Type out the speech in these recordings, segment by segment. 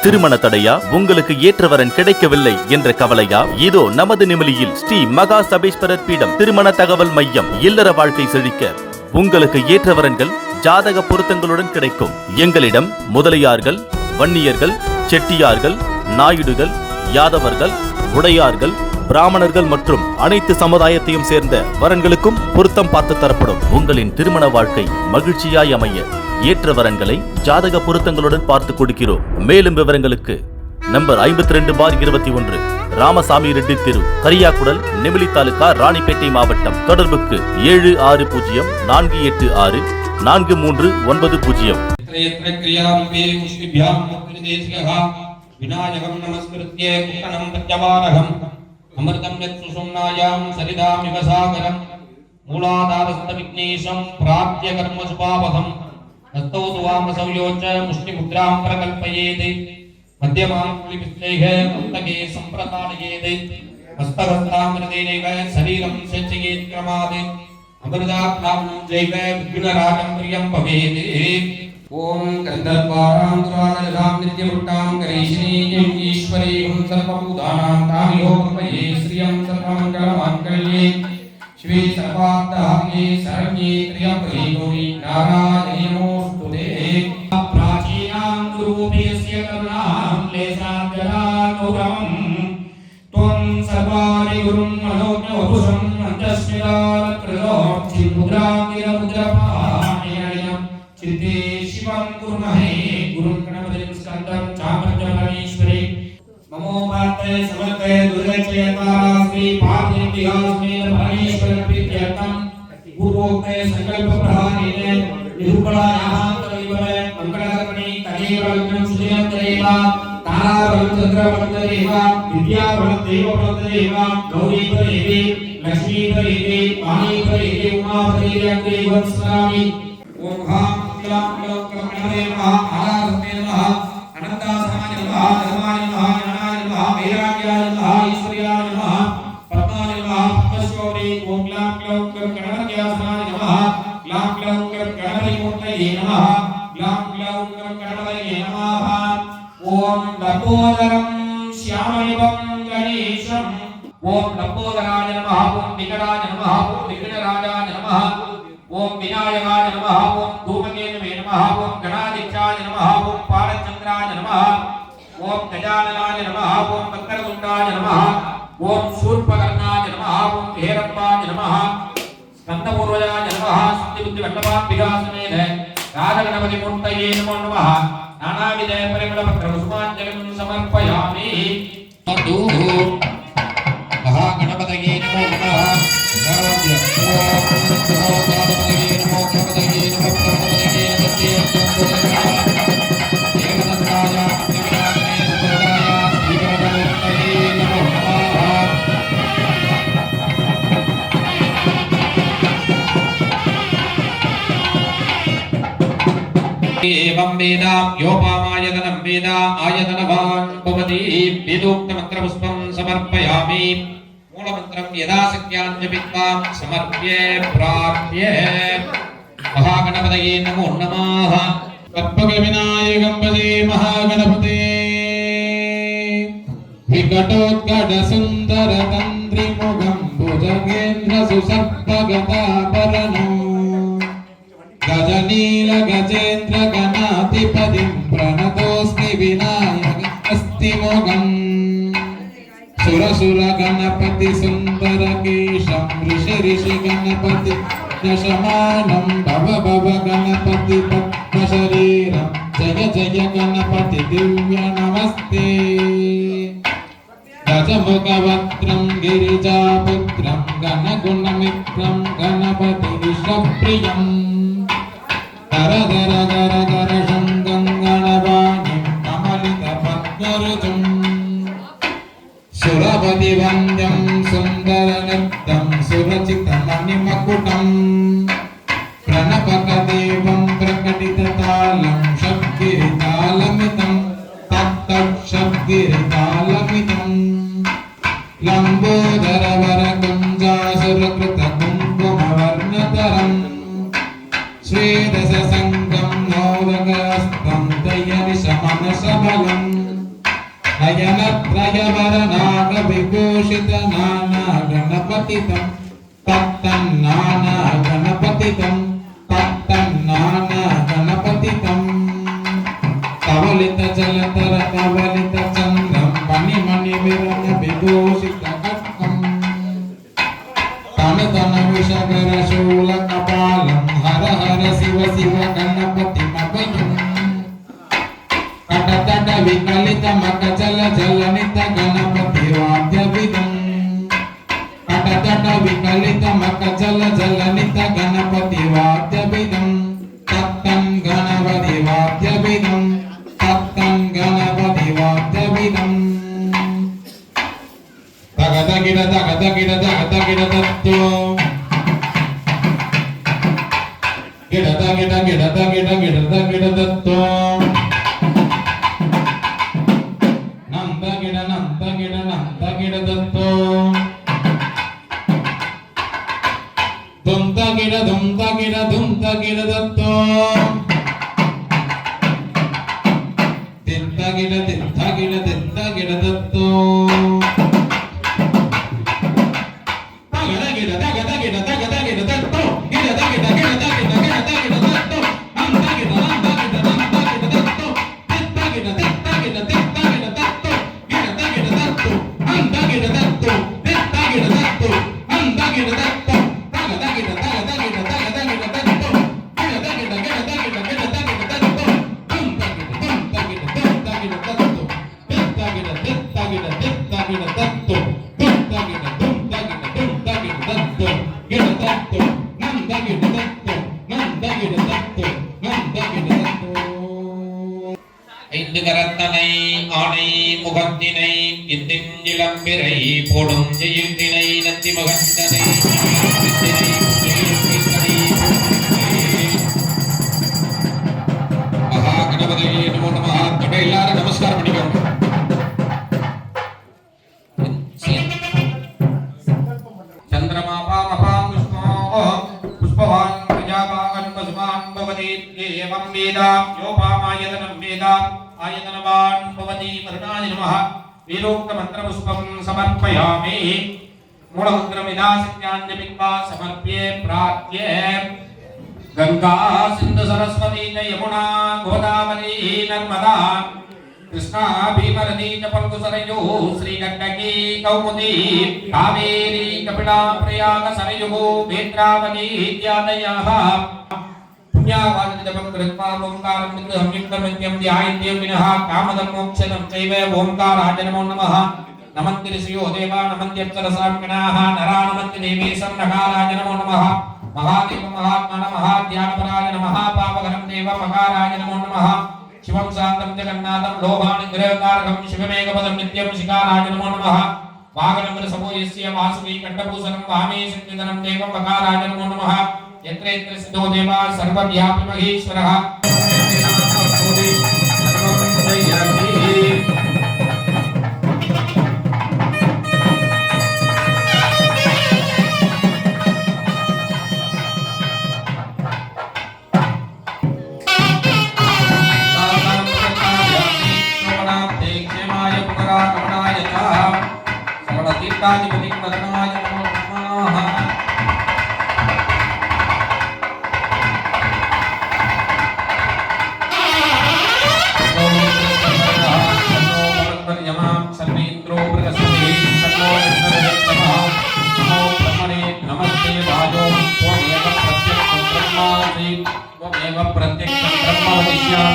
திருமண தடையா? உங்களுக்கு ஏற்றவரன் கிடைக்கவில்லை என்ற கவலையா? இதோ நமது நிமிலியில் ஸ்ரீ மகா சபேஸ்வரர் பீடம் திருமண தகவல் மையம். இல்லற வாழ்க்கை செழிக்க உங்களுக்கு ஏற்றவரன்கள் ஜாதக பொருத்தங்களுடன் கிடைக்கும். எங்களிடம் முதலியார்கள், வன்னியர்கள், செட்டியார்கள், நாயுடுகள், யாதவர்கள், உடையார்கள், பிராமணர்கள் மற்றும் அனைத்து சமுதாயத்தையும் சேர்ந்த வரன்களுக்கும் பொருத்தம் பார்த்து தரப்படும். உங்களின் திருமண வாழ்க்கை மகிழ்ச்சியாய் அமைய ஏற்ற வரன்களை ஜாதக பொருத்தங்களுடன் பார்த்து கொடுக்கிறோம். மேலும் விவரங்களுக்கு நம்பர் 52/21 ராமசாமி ரெட்டி தெரு, கரியாக்குடல், நெமிலி தாலுகா, ராணிப்பேட்டை மாவட்டம். தொடர்புக்கு 7606-486-4390. விநாயகம் நமஸ்கிருத்யே குட்டனம் பிரத்யவாரகம் அமிர்தம் யத் சுஷும்னாயாம் சரிதாம் இவ சாகரம் மூலாதாரஸ்த விக்னேஷம் பிராப்ய கர்ம சுபாவகம் ஹஸ்தௌ துவாம சௌயோச்ச முஷ்டி முத்ராம் பிரகல்பயேத் மத்யமாம் குலிபிஸ்தேஹ முக்தகே சம்பிரதானயேத் ஹஸ்தஹஸ்தாமிருதேனைவ சரீரம் சேச்சயேத் கிரமாத் அமிர்தாப்னாம்னம் ஜைவ விக்னராஜம் பிரியம் பவேத். ஓம் கந்தர்வாராம் சுரானதாம் நித்யமுட்டாம் கரீஷ்ணீம் ஈஸ்வரீம் சர்வபூதானாம் தாமியோபயே ஸ்ரீயம் சர்வமங்கலமாங்கல்யே ஸ்ரீ சர்வார்த்தஹாயே சரண்யே த்ரியம்பகே கௌரி நாராயணி நமோஸ்துதே. பிராச்சீனாம் குருபேஸ்ய கருணாம் லேசாஞ்சலானுரம் த்வம் சர்வாணி குரும் மனோஜ்ஞவபுஷம் அந்தஸ்மிதாரக்ருதோம் சின்முத்ராம் நிரமுத்ரபாணியம் சித்தே शिवं कुर्महे गुरुं गणपतिं स्कन्दं चामरजमणीश्वरे ममोपाते समर्पे दुर्गचेतारा श्री पार्थिव्यास्मेन भरणेश्वर प्रीत्यर्थं पूर्वोक्ते संकल्प प्रहारेण निरूपणायाः तदैवमे मंगलकर्मणि तदेवं सुजयन्तरेव तारावन्तन्द्रवन्तरेव विद्यावन्तदेववन्तरेव गौरीवरेवे लक्ष्मीवरेवे वाणीवरेवे उमावरेवे वत्सरामि. ओम हां ओम लंबोदराय नमः, ओम विकटाय नमः, ओम विघ्नराजाय नमः, ओम विनायकाय नमः, ओम धूमकेतवे नमः, ओम गणाधीशाय नमः, ओम पालचंद्राय नमः, ओम गजाननाय नमः, ओम वक्रतुंडाय नमः, ओम शूर्पकर्णाय नमः, ओम हेरप्पाय नमः, स्कंदपूर्वजाय नमः, सिद्धिबुद्धिवल्लभाम्बिकासमेत राजगणपति मूर्तये नमो नमः. नानाविध परिमलपत्र पुष्पाञ्जलिं समर्पयामि. महागणपतये नमो नमः. एवं वेद योपामायतनं वेद आयतनवान् भवति. वेदोक्तमन्त्रपुष्पं समर्पयामि. मूलमन्त्रं यदा शक्यान् जपित्वा समर्प्ये प्रार्थ्ये. महागणपतये नमो नमः. कल्पकविनायकं भजे महागणपते. विकटोत्कटसुन्दर तन्द्रिमुखं भुजगेन्द्र सुसर्पगदाभरणं गजनील गजेन्द्र गणाधिपतिं प्रणतोऽस्मि विनायकमस्तिमुखम्. सुरसुर गणपति सुंदर केशं ऋषि ऋषि गणपति दशमानं भव भव गणपति पद्म शरीरं जय जय गणपति दिव्य नमस्ते. गजमुखवक्त्रं गिरिजापुत्रं गणगुणमित्रं गणपति विश्वप्रियं. धर धर धर धर शङ्खं गणवाणीं कमलितपद्मरुजं. सुरपतिवन्द्यं सुन्दरनृत्यं सुरचितमणिमकुटं. प्रणपकदेवं प्रकटिततालं शब्दगिरितालमितं तत्तत् शब्दगिरितालमितं. लम्बोदरवरकुञ्जासुरकृतकुङ्कुमवर्णधरं श्वेतसङ्गं नौरगस्तं दयनिशमनसबलम्. नयनत्रयवरनाग विभूषित नाना गणपतितं तत्तन्नाना गणपतितं तत्तन्नाना गणपतितं कवलित जलधर कवलित चन्द्रं मणिमणि विरल विभूषित खड्गं तन तन विषगर शूल कपालं हर हर शिव शिव गणपतिमभयम् कटतट विकलित मकचल जलनित गणपति वाद्यविदं कटतट विकलित मकचल जलनित गणपति वाद्यविदं तत्तं गणपति वाद्यविदं तत्तं गणपति वाद्यविदं तगद गिड तत्तो गिड तत्तो नंद गिड दत्तो दुमता गिड दत्तो तिंता गिड दत्तो तगड़ गिड दत्तो गिड दत्तो नंद गिड दत्तो तिंता गिड ஐந்து கரத்தனை ஆணை முகத்தினை இந்திளம்பிரை போடும் ஜெயத்தினை நந்தி மகந்தனை மகா கணபதியே நமோ நமஹ. தொட எல்லாரும் நமஸ்காரம் பண்ணிக்கோங்க. चंद्रमा पामपां पुष्पवान् प्रजापाकन् पशुमान् भवति एवं वेद योपामायतनं वेद आयतनवान् भवति वरुणाय नमः वीरोक्तमन्त्रपुष्पं समर्पयामि मूलमन्त्रमिदासित्याञ्जलिक्त्वा समर्प्ये प्रार्थ्ये गंगा सिन्धु सरस्वती च यमुना गोदावरी नर्मदा कृष्णा भीमरती च पल्गु सरयू श्रीगण्डकी कौमुदी कावेरी कपिला प्रयाग सरयुः नेत्रावती इत्यादयः पुण्यावादितमं कृत्वा ओंकारं संयुक्तमन्त्यं ध्यायन्त्यं विनः कामदं मोक्षदं चैव ओंकाराय नमो नमः नमन्ति ऋषयो देवा नमन्त्यप्सरसाङ्गणाः नरा नमन्ति देवीशं नकाराय नमो नमः महादेव महात्मन महाध्यानपराय नमः पापहरं देव मकाराय नमो नमः शिवं शान्तं जगन्नाथं लोभानि ग्रहकारकं शिवमेकपदं नित्यं शिकाराय नमो नमः वागनमृषभो यस्य वासुकी कण्ठभूषणं वामे सिद्धिधरं देवं मकाराय नमो नमः यत्र यत्र सिद्धो देवा सर्वव्यापी महेश्वरः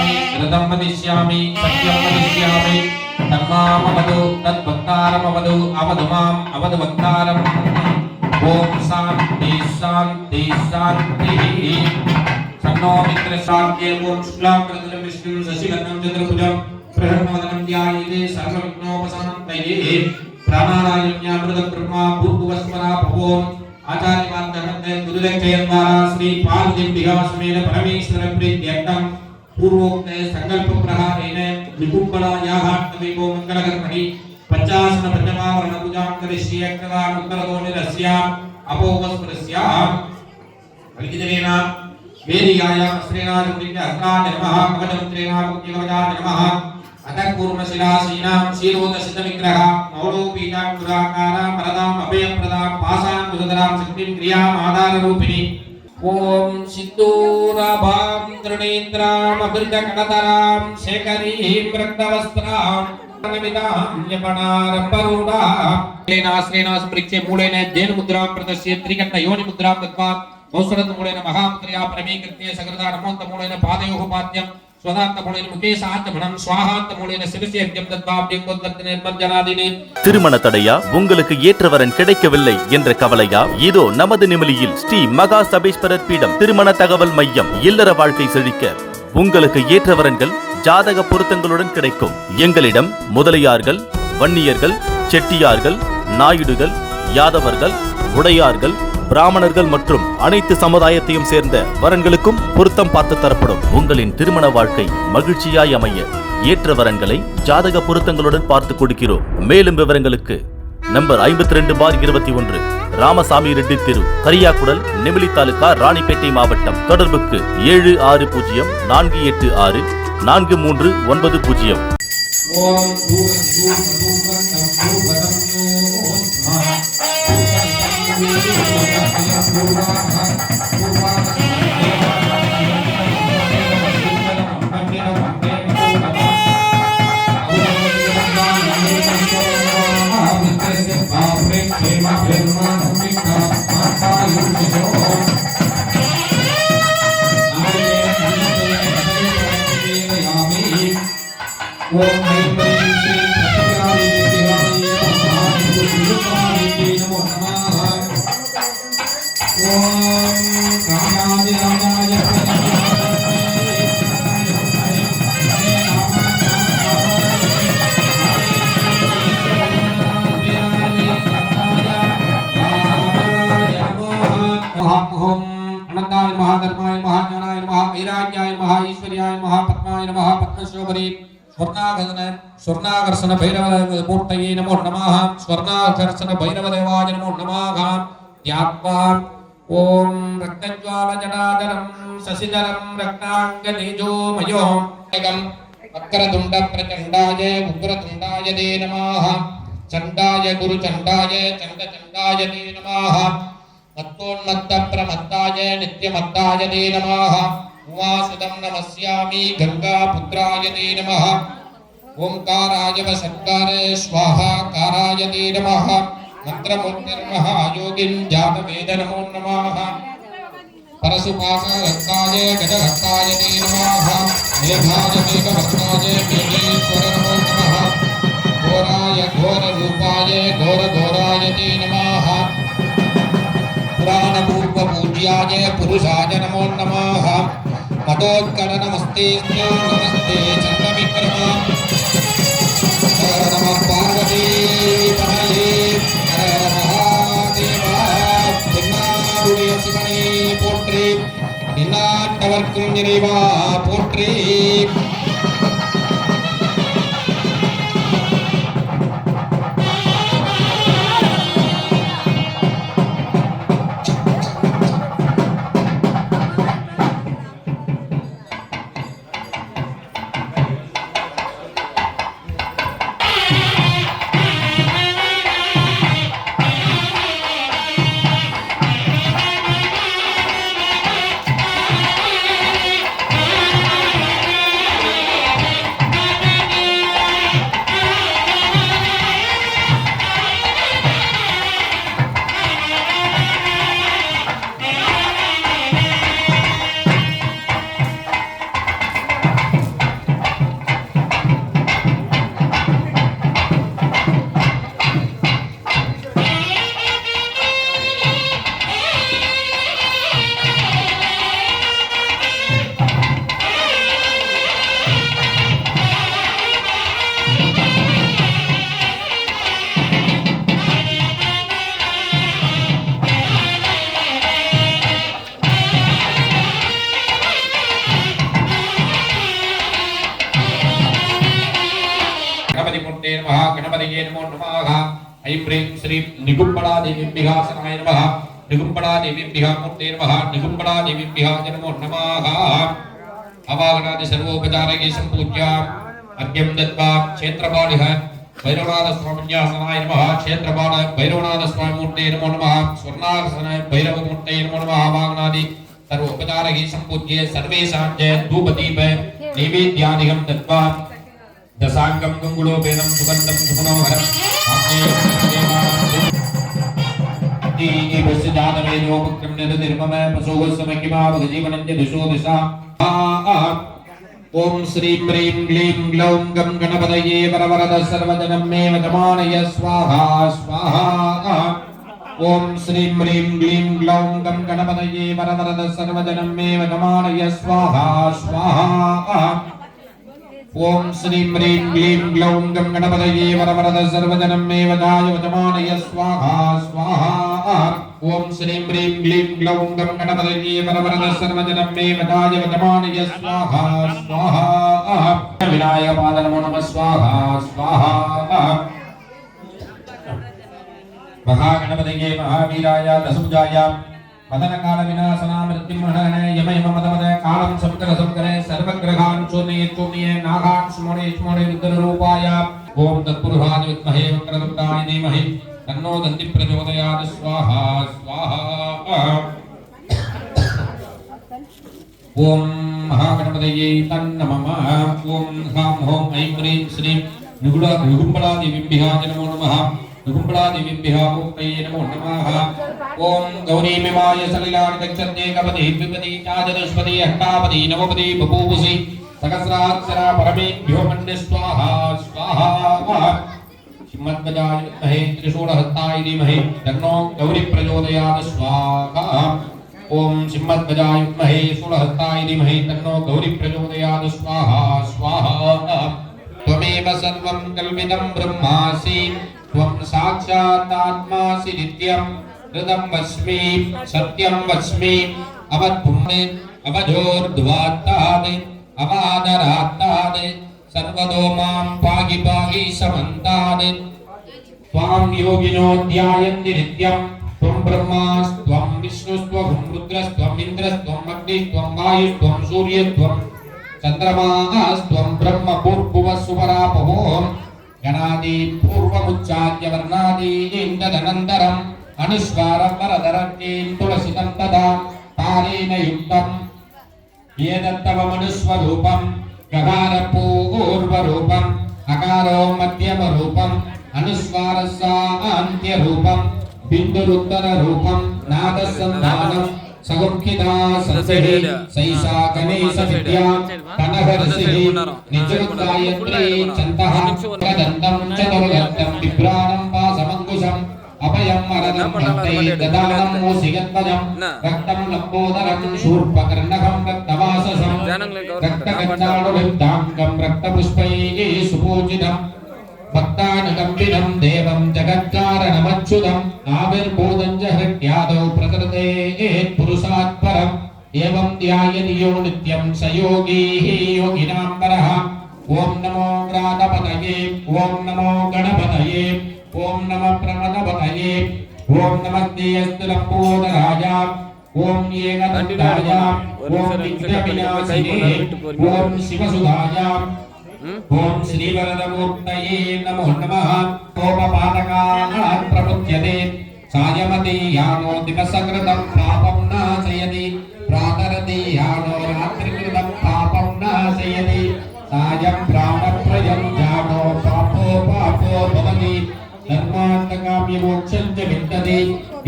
वदिष्यामि सत्यं वदिष्यामि तन्मामवदु तद्भक्तारमवदु अवदु माम् अवदु भक्तारम् ओम शान्ति शान्ति शान्तिः सन्नो मित्रशान्त्ये ओम शुक्लांबरधरं विष्णुं शशिवर्णं चतुर्भुजं प्रसन्नवदनं ध्यायेते सर्वविघ्नोपशान्तये प्राणायाममृतं ब्रह्मा भूर्भुवस्वरा भवोम आचार्यमार्गमन्ते गुरुदेवचयन्वारा श्री पार्वतीम्बिकासमेन परमेश्वर प्रीत्यर्थं पूर्वोक्त संकल्प प्रहारेण निकुंभलायाघाट्टवीपो मंगलकर्मणि पंचासन पंचमावरण पूजां करिष्ये अक्रान् उत्तरदोनिरस्याम् अपोगस्पृस्याम् वल्किदेवेन वेदिकायां श्रीनाथमुनिके अस्त्राय नमः कवचमन्त्रेण मुक्तिकवचाय नमः अतकूर्मशिलासीनां शीलोदशितविग्रह मौलोपीजाङ्कुराकारां वरदां अभयप्रदां पासां कुसुधरां शक्तिं क्रियाम् आधाररूपिणी ओम सिन्दूराभां त्रिनेत्रां अभृतकणतरां शेखरीं रक्तवस्त्रां स्मृत्य मूलेन जैन मुद्रां प्रदर्श्य त्रिकण्ठ योनि मुद्रां दत्वा औषधत मूलेन महामुद्रया प्रमीकृत्य सकृता नमोन्त मूलेन पादयोः पाद्यं स्वदान्त मूलेन मुखे सात्मनं स्वाहान्त मूलेन शिरसि यज्ञं दत्वा अभ्यङ्गोद्गत निर्मज्जनादिने திருமண தடையா, உங்களுக்கு ஏற்றவரன் கிடைக்கவில்லை என்ற கவலையா? இதோ நமது நிமிலியில் ஸ்ரீ மகா சபேஸ்வரர் பீடம் திருமண தகவல் மையம். இல்லற வாழ்க்கை செழிக்க உங்களுக்கு ஏற்றவரன்கள் ஜாதக பொருத்தங்களுடன் கிடைக்கும். எங்களிடம் முதலியார்கள், வன்னியர்கள், செட்டியார்கள், நாயுடுகள், யாதவர்கள், உடையார்கள், பிராமணர்கள் மற்றும் அனைத்து சமுதாயத்தையும் சேர்ந்த வரன்களுக்கும் பொருத்தம் பார்த்து தரப்படும். உங்களின் திருமண வாழ்க்கை மகிழ்ச்சியாய் அமைய ஏற்ற வரன்களை ஜாதக பொருத்தங்களுடன் பார்த்து கொடுக்கிறோம். மேலும் விவரங்களுக்கு நம்பர் 52/21 ராமசாமி ரெட்டி தெரு, கரியாக்குடல், நெமிலி தாலுகா, ராணிப்பேட்டை மாவட்டம். தொடர்புக்கு 7604484390. ओम स्वर्णाकर्षण भैरवमूर्तये नमो नमः स्वर्णाकर्षण भैरवदेवाय नमो नमः ध्यात्वा ओम रक्तज्वाल जटाधरं शशिधरं रक्तांगनेजोमयो वक्रतुंड प्रचंडाय उग्रतुंडाय ते नमः चंडाय गुरुचंडाय चंडचंडाय ते नमः मत्तोन्मत्त प्रमत्ताय नित्यमत्ताय ते नमः उमासुतं नमस्यामि गंगापुत्राय ते नमः ओंकाराय वसत्कारे स्वाहाकाराय ते नमः मंत्रमूर्तिर्महायोगिं जातवेद नमो नमः परशुपाशरत्नाय गजरत्नाय ते नमः मेघाय मेघभक्ताय मेघेश्वर नमो नमः घोराय घोररूपाय घोरघोराय ते नमः पुराणपूर्वपूज्याय पुरुषाय नमो नमः मदोत्कल नमस्ते नमस्ते चन्द्रविक्रम हर नमः पार्वती तनये हर महादेवा தென்னாடுடைய சிவனே போற்றி தென்னாட்டவர்க்கும் இறைவா போற்றி गणपतये नमो नमः ऐं ह्रीं श्रीं निगुम्बडा देवीभ्यः शरणाय नमः निगुम्बडा देवीभ्यः मूर्ते नमः निगुम्बडा देवीभ्यः नमो नमः अवागणादि सर्वोपचारैः सम्पूज्य अर्घ्यं दत्त्वा क्षेत्रपालिः भैरवनाथस्वामिन्यासनाय नमः क्षेत्रपाल भैरवनाथस्वामिमूर्तये नमो नमः स्वर्णासनाय भैरवमूर्तये नमो नमः वाग्नादि सर्वोपचारैः सम्पूज्य सर्वेषां च धूपदीप नैवेद्यादिकं दत्त्वा दशांगं गुंगुलोपेदं सुगन्धं सुमनोहरं दीपस्य जातवेदोपक्रम निर्निर्मम पशुवत्समकिमा भगजीवनञ्च दिशो दिशा ओम श्रीं ह्रीं क्लीं ग्लौं गं गणपतये वरवरद सर्वजनं मे वजमानय स्वाहा स्वाहा ओम श्रीं ह्रीं क्लीं ग्लौं गं गणपतये वरवरद सर्वजनं मे वजमानय स्वाहा स्वाहा ओम श्रीं ह्रीं क्लीं ग्लौं गं गणपतये वरवरद सर्वजनं मे वदाय वजमानय स्वाहा स्वाहा ओम श्रीं ह्रीं क्लीं ग्लौं गं गणपतये वरवरद सर्वजनं मे वदाय वजमानय स्वाहा स्वाहा विनायक पाद नमो नमः स्वाहा स्वाहा महागणपतये महावीराय दशभुजाय मदन काल विनाशना मृत्युमहने यम यम मद मद कालं संकरे सर्वग्रहान् चूर्णये नागान् स्मोणे रुद्र रूपाय ओम तत्पुरुषाय विद्महे वक्रतुण्डाय धीमहि तन्नो दन्ति प्रचोदयात् स्वाहा स्वाहा ओम महागणपतये तन्नमः ओम ह्रां ह्रौं ऐं ह्रीं श्रीं निगुम्बलादिव्यम्बिहाय नमो नमः निगुम्बलादिव्यम्बिहामूर्तये नमो नमः ओम गौरीमिमाय सलिलानि गच्छन्ते कपति द्विपति चाचतुष्पति अष्टापति नवपति बभूवसि सहस्राक्षरा परमेभ्यो मन्ये स्वाहा स्वाहा श्रीमद्गजाय विद्महे त्रिशूलहस्ताय धीमहि तन्नो गौरी प्रचोदयात् स्वाहा ओम श्रीमद्गजाय विद्महे शूलहस्ताय धीमहि तन्नो गौरी प्रचोदयात् स्वाहा स्वाहा त्वमेव सर्वं कल्पितं ब्रह्मासि त्वं साक्षात् आत्मासि नित्यं हृदं वस्मि सत्यं वस्मि अवधूमे अवधोर्ध्वात्तादि अवादरात्तादि सर्वतो मां पाहि पाहि समन्तादि त्वां योगिनो ध्यायन्ति नित्यं त्वं ब्रह्मास्त्वं विष्णुस्त्वं रुद्रस्त्वं इन्द्रस्त्वं अग्निस्त्वं वायुस्त्वं सूर्यस्त्वं चन्द्रमास्त्वं ब्रह्म भूर्भुवस्सुवरापवो गणादि पूर्वमुच्चार्य वर्णादीन् तदनन्तरम् अनुस्वारं वरदरण्येन तुलसितं तदा तारेण युक्तम् एतत्तवमनुस्वरूपं गकारपूर्वरूपम् अकारो मध्यमरूपम् अनुस्वारस्यान्त्यरूपं बिन्दुरुत्तररूपं नादसन्धानं सगुंखिता संसेहि सैषा गणेश विद्या कनहरसिः निजरुद्रायत्री चन्तः कदन्तं चतुर्गन्तं बिभ्राणं वासमङ्कुशम् अभयं वरदं भक्तै ददानं मोसिगद्वजं रक्तं लम्बोदरं शूर्पकर्णकं रक्तवाससं रक्तगन्धानुविद्धाङ्गं रक्तपुष्पैः सुपूजितम् भक्तानुकम्पिनं देवं जगत्कारणमच्युतम् आविर्भूतं च हृद्यादौ प्रकृते पुरुषात् परम् एवं ध्यायति यो नित्यं स योगी योगिनां परः ॐ नमो व्रातपतये ॐ नमो गणपतये ॐ नमः प्रणतपतये ॐ नमः देयस्तुलम्बोदराय ॐ एकदन्ताय ॐ विघ्नविनाशिने ॐ शिवसुधाय ओम श्रीवरदमूर्तये नमो नमः कोपपादकात् प्रमुच्यते सायमति यानो दिवसकृतं पापं नाशयति प्रातरति यानो रात्रिकृतं पापं नाशयति सायं प्राणप्रयं यानो पापो भवति धर्मान्तकाम्यमोक्षं च विन्दति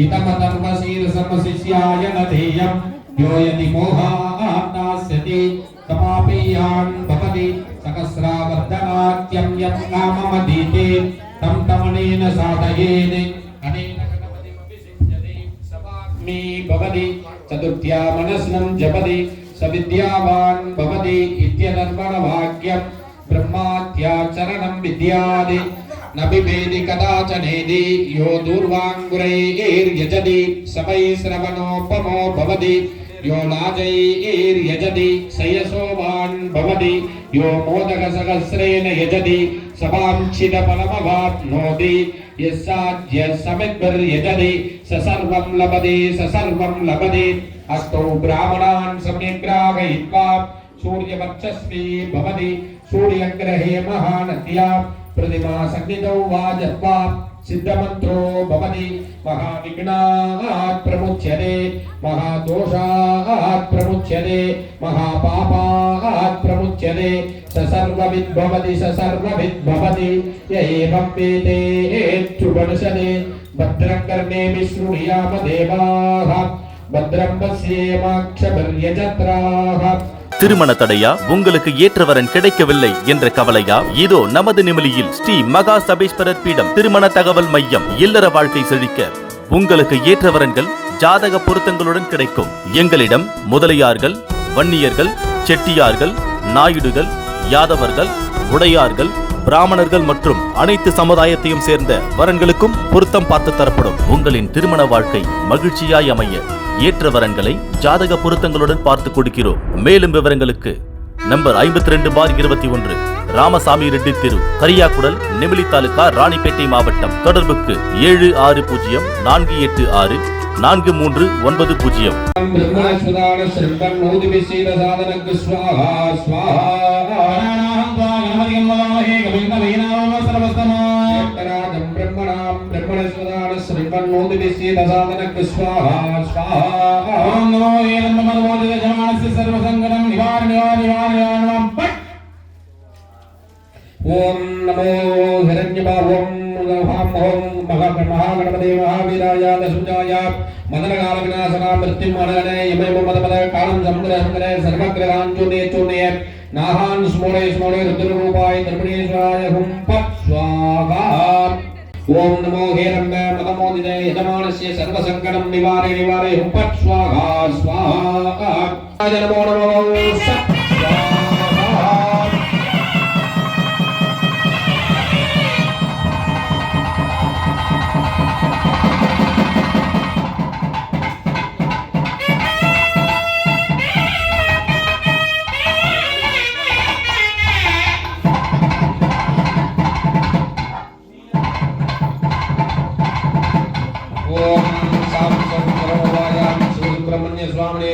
इदमधर्मशीर्षमशिष्याय न देयं यो यदि मोहात् नास्यति तपापीयान् भवति सहस्रावर्धनात्यं यत् काममधीते तं तमनेन साधयेत् अनेन गणपतिमभिषिच्यते सवाग्मी भवति चतुर्थ्या मनस्नं जपति स विद्यावान् भवति इत्यनर्पणवाक्यं ब्रह्माद्याचरणं विद्यादि न बिभेदि कदाचनेदि यो दूर्वाङ्गुरैर्यजति स वै श्रवणोपमो भवति यो लाजैर्यजति स यशोवान् भवति यो मोदकसहस्रेण यजति स वाञ्छितफलमवाप्नोति यस्साद्य समिद्भिर्यजति स सर्वं लभते स सर्वं लभते अष्टौ ब्राह्मणान् सम्यग् ग्राहयित्वा सूर्यवर्चस्वी भवति सूर्यग्रहे महानद्या प्रतिमा संगीतौ वा जप्वा सिद्धमन्त्रो भवति महाविघ्नात् प्रमुच्यते महादोषात् प्रमुच्यते महापापात् प्रमुच्यते स सर्वविद् भवति य एवं वेदेत्युपनिषदे भद्रं कर्णेभिः शृणुयाम देवाः भद्रं पश्येमाक्षभिर्यजत्राः. திருமண தடையா, உங்களுக்கு ஏற்றவரன் கிடைக்கவில்லை என்ற கவலையா? இதோ நமது நிமிலியில் ஸ்ரீ மகா சபேஸ்வரர் பீடம் திருமண தகவல் மையம். இல்லற வாழ்க்கை செழிக்க உங்களுக்கு ஏற்றவரன்கள் ஜாதக பொருத்தங்களுடன் கிடைக்கும். எங்களிடம் முதலியார்கள், வன்னியர்கள், செட்டியார்கள், நாயுடுகள், யாதவர்கள், உடையார்கள், பிராமணர்கள் மற்றும் அனைத்து சமுதாயத்தையும் சேர்ந்த வரன்களுக்கும் பொருத்தம் பார்த்து தரப்படும். உங்களின் திருமண வாழ்க்கை மகிழ்ச்சியாய் அமைய ஏற்ற வரன்களை ஜாதக பொருத்தங்களுடன் பார்த்து கொடுக்கிறோம். மேலும் விவரங்களுக்கு நம்பர் 52/21 ராமசாமி ரெட்டி தெரு, கரியாக்குடல், நெமிலி தாலுகா, ராணிப்பேட்டை மாவட்டம். தொடர்புக்கு 7606463990. ओम नमो हिरण्यबाहुं महागणपते महावीराय दशुजाय मदनकाल विनाशना मृत्युमरणे यमे मदपद कालं समुद्रे सर्वग्रहान् चूर्णये नाहान् स्मोरे रुद्ररूपाय दर्पणेश्वराय हुं फट् स्वाहा. ओम नमो हिरण्य मदमोदिते यजमानस्य सर्वसङ्कटं निवारे हुं फट् स्वाहा स्वाहा. नमो सत्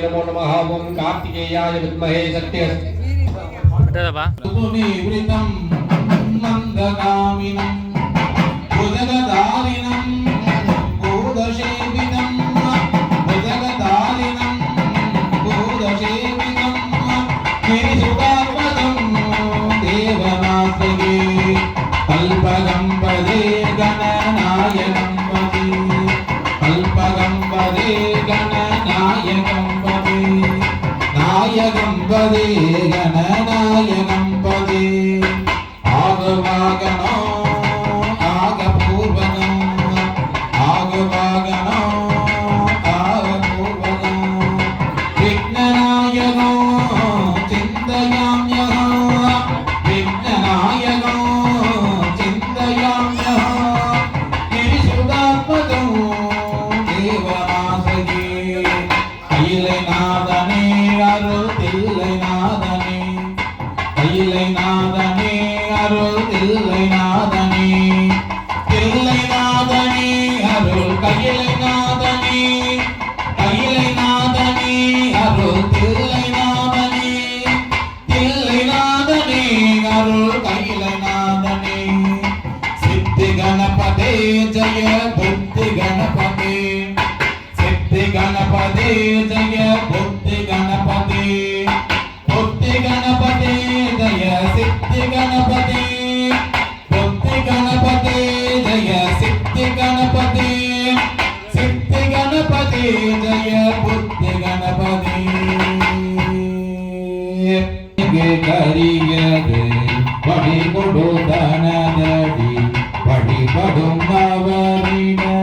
नमो नमः. ओम कार्तिकेयाय विद्महे सुनिवृतं मन्दगामिनं भुजगधारिणं भूतसेवितं भुजगधारिणं भूतसेवितं गिरिसुतात्मजं देवनाथगे कल्पगम्पदे गणनायकं पदे कल्पगम्पदे गणनायकं नायकं पदे गणनायकं पदे आगवागनो आगपूर्वनो आगवागनो आगपूर्वनो विघ्ननायको चिन्तयाम्यः विघ्ननायको चिन्तयाम्यः गिरिसुतात्मजो देवनाथगे கையிலைநாதனே அருள் தில்லைநாதனே கையிலைநாதனே அருள் தில்லைநாதனே தில்லைநாதனே அருள் கையிலைநாதனே கையிலைநாதனே அருள் தில்லைநாதனே தில்லைநாதனே அருள் கையிலைநாதனே சித்தி கணபதே ஜெய புத்தி கணபதே सिद्धि गणपते जय बुद्धि गणपते बुद्धि गणपते जय सिद्धि गणपते बुद्धि गणपते जय सिद्धि गणपते सिद्धि गणपते जय बुद्धि गणपते करियदे बड़ी कोडो दानदडी बड़ी बडुम आवरिना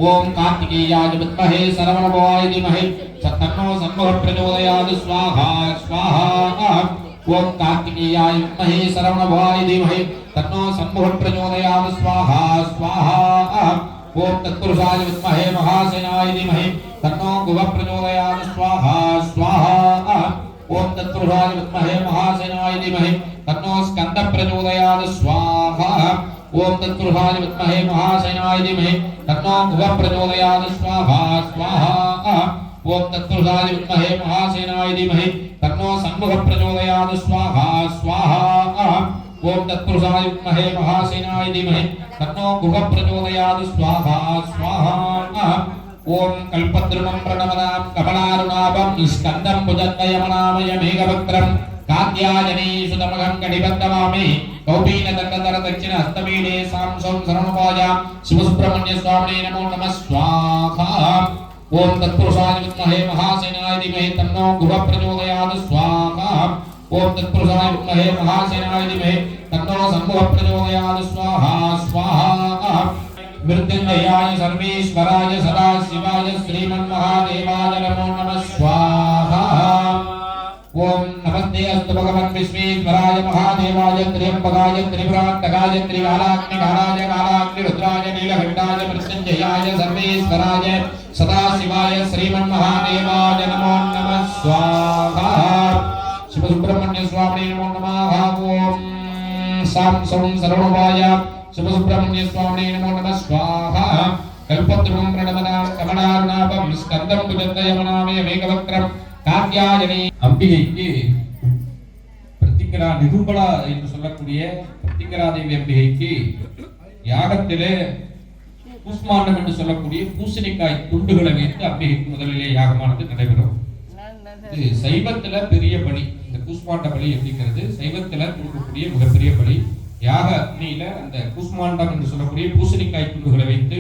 ओम कार्तिकेयाय विद्महे सरवणभवाय धीमहि तन्नो सन्मुखः प्रचोदयात् स्वाहा स्वाहा ओम कार्तिकेयाय विद्महे सरवणभवाय धीमहि तन्नो सन्मुखः प्रचोदयात् स्वाहा स्वाहा ओम तत्पुरुषाय विद्महे महासेनाय धीमहि तन्नो गुहः प्रचोदयात् स्वाहा स्वाहा ओम तत्पुरुषाय विद्महे महासेनाय धीमहि तन्नो स्कन्दः प्रचोदयात् स्वाहा ओम तत्पुरुषाय विद्महे महासेनाय धीमहि तन्नो गुहः प्रचोदयात् स्वाहा स्वाहा ओम तत्पुरुषाय विद्महे महासेनाय धीमहि तन्नो सन्मुखः प्रचोदयात् स्वाहा स्वाहा ओम तत्पुरुषाय विद्महे महासेनाय धीमहि तन्नो गुहः प्रचोदयात् स्वाहा स्वाहा ओम कल्पद्रुमं प्रणमदां कमलारुणाभं स्कन्दं भुजद्वयमनामयमेघवक्त्रं कात्यायनी सुतमघं कटिबद्धवामि कौपीनदण्डधर दक्षिण हस्तमीने सांसं शरणोपायां शिवसुब्रह्मण्य स्वामिने नमो नमः स्वाहा ओम तत्पुरुषाय विद्महे महासेनाय धीमहि तन्नो गुहः प्रचोदयात् स्वाहा ओम तत्पुरुषाय विद्महे महासेनाय धीमहि तन्नो सन्मुखः प्रचोदयात् स्वाहा स्वाहा मृत्युंजयाय सर्वेश्वराय सदाशिवाय श्रीमन्महादेवाय नमो नमः स्वाहा ओम नमस्ते अस्तु भगवन् विश्वेश्वराय महादेवाय त्र्यंबकाय त्रिपुरान्तकाय त्रिकालाग्निकालाय कालाग्निरुद्राय नीलकण्ठाय मृत्युंजयाय सर्वेश्वराय सदाशिवाय श्रीमन्महादेवाय नमो नमः स्वाहा शिवसुब्रह्मण्य स्वामिने नमो नमः ओम सांसं शरणोपाय शिवसुब्रह्मण्य स्वामिने नमो नमः स्वाहा कल्पद्रुमं प्रणमदां कमलारुणाभं स्कन्दं भुजद्वयमनामयमेघवक्त्रं कात्यायनी அம்பிகைக்கு பிரத்திங்கரா நிகும்பலா என்று சொல்லக்கூடிய பிரத்திங்கரா தேவி அம்பிகைக்கு யாகத்திலே கூஸ்மாண்டம் என்று சொல்லக்கூடிய பூசணிக்காய் துண்டுகளை வைத்து அம்பிகைக்கு முதலிலே யாகமானது நடைபெறும். இது சைவத்துல பெரிய பலி. இந்த கூஸ்மாண்ட பலி அப்படிங்கிறது சைவத்துல கொடுக்கக்கூடிய மிகப்பெரிய பலி. யாக அக்னியில அந்த கூஸ்மாண்டம் என்று சொல்லக்கூடிய பூசணிக்காய் துண்டுகளை வைத்து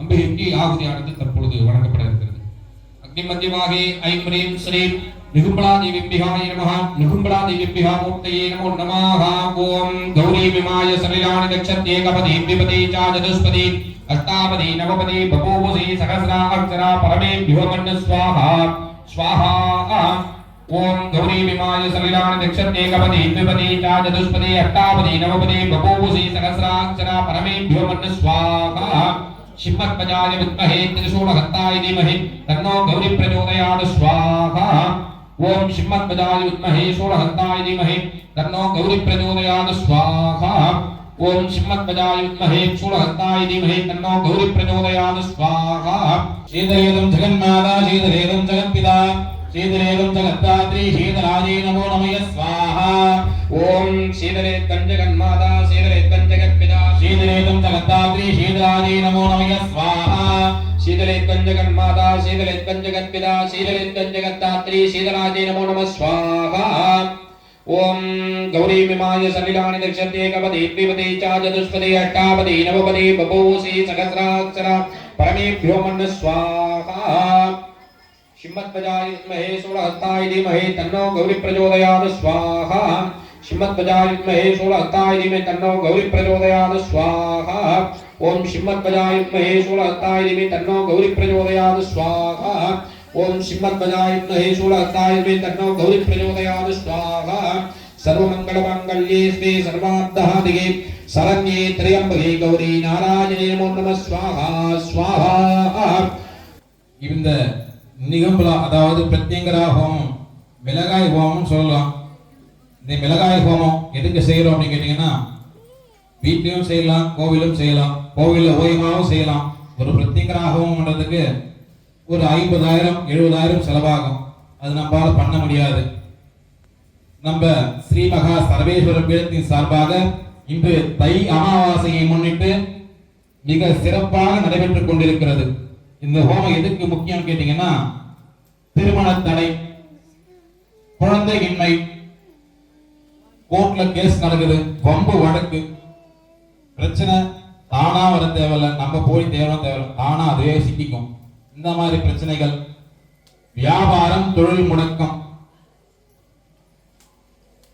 அம்பிகைக்கு ஆகுதியானது தற்பொழுது வழங்கப்பட இருக்கிறது. அக்னி மத்தியமாகி ஐம்ரீம் ஸ்ரீம் निगुंबला देवीभ्याय नमः निगुंबला देवीभ्याः मूर्तये नमो नमः ओम गौरी विमाय सलिलानि दक्षते एकपदी द्विपदी च चतुष्पदी अष्टापदी नवपदी बभूवसी सहस्राक्षरा परमेभ्यो मन्य स्वाहा स्वाहा ओम गौरी विमाय सलिलानि दक्षते एकपदी द्विपदी च चतुष्पदी अष्टापदी नवपदी बभूवसी सहस्राक्षरा परमेभ्यो मन्य स्वाहा सिंहध्वजाय विद्महे त्रिशूलहस्ताय धीमहि तन्नो गौरी प्रचोदयात् स्वाहा ओम सिंहध्वजाय विद्महे शूलहस्ताय धीमहि तन्नो गौरी प्रचोदयात् स्वाहा ओम सिंहध्वजाय विद्महे शूलहस्ताय धीमहि तन्नो गौरी प्रचोदयात् स्वाहा श्रीधरेदं जगन्माता श्रीधरेदं जगत्पिता श्रीधरेदं जगद्धात्री श्रीधराजे नमो नमः स्वाहा ओम श्रीधरेदं जगन्माता श्रीधरेदं जगत्पिता श्रीधरेदं जगद्धात्री श्रीधराजे नमो नमः स्वाहा शीतलेत्तं जगन्माता शीतलेत्तं जगत्पिता शीतलेत्तं जगद्धात्री शीतलाजे नमो नमः स्वाहा ओम गौरी विमाय सलिलानि दक्षते एकपदी द्विपदी च चतुष्पदी अष्टापदी नवपदी बभूवसी सहस्राक्षरा परमेभ्यो मन्य स्वाहा सिंहध्वजाय विद्महे शूलहस्ताय धीमहि तन्नो गौरी प्रचोदयात् स्वाहा सिंहध्वजाय विद्महे शूलहस्ताय धीमहि तन्नो गौरी प्रचोदयात् स्वाहा ओम सिंहध्वजाय विद्महे शूलहस्ताय धीमहि तन्नो गौरी प्रचोदयात् स्वाहा ओम सिंहध्वजाय विद्महे शूलहस्ताय धीमहि तन्नो गौरी प्रचोदयात् स्वाहा सर्वमंगलमांगल्ये श्री सर्वार्थसाधिके शरण्ये त्र्यंबके गौरी नारायणे नमो नमः स्वाहा स्वाहा இந்த நிகம்பலா அதாவது பிரத்யங்கரா ஹோமம் மிளகாய் ஹோமம் சொல்லலாம். இந்த மிளகாய் ஹோமம் எதுக்கு செய்யறோம் அப்படின்னு கேட்டீங்கன்னா வீட்டிலும் செய்யலாம் கோவிலும் செய்யலாம் கோவிலில் ஓய்மாவும் செய்யலாம். ஒரு பிரத்யங்கரா ஹோமம் பண்றதுக்கு ஒரு 50,000-70,000 செலவாகும். அது நம்மளால பண்ண முடியாது. நம்ம ஸ்ரீ மகா சர்வேஸ்வர பீடத்தின் சார்பாக இன்று தை அமாவாசையை முன்னிட்டு மிக சிறப்பாக நடைபெற்றுக் கொண்டிருக்கிறது. இந்த ஹோமம் எதுக்கு முக்கியம் கேட்டீங்கன்னா திருமண தடை, குழந்தையின்மை, கோர்ட்ல கேஸ் நடக்குது, வம்பு வழக்கு பிரச்சனை தானா வர தேவையில்ல, நம்ம போய் தேவையில்ல, தானா அதுவே சிக்கிக்கும். இந்த மாதிரி பிரச்சனைகள், வியாபாரம் தொழில் முடக்கம்,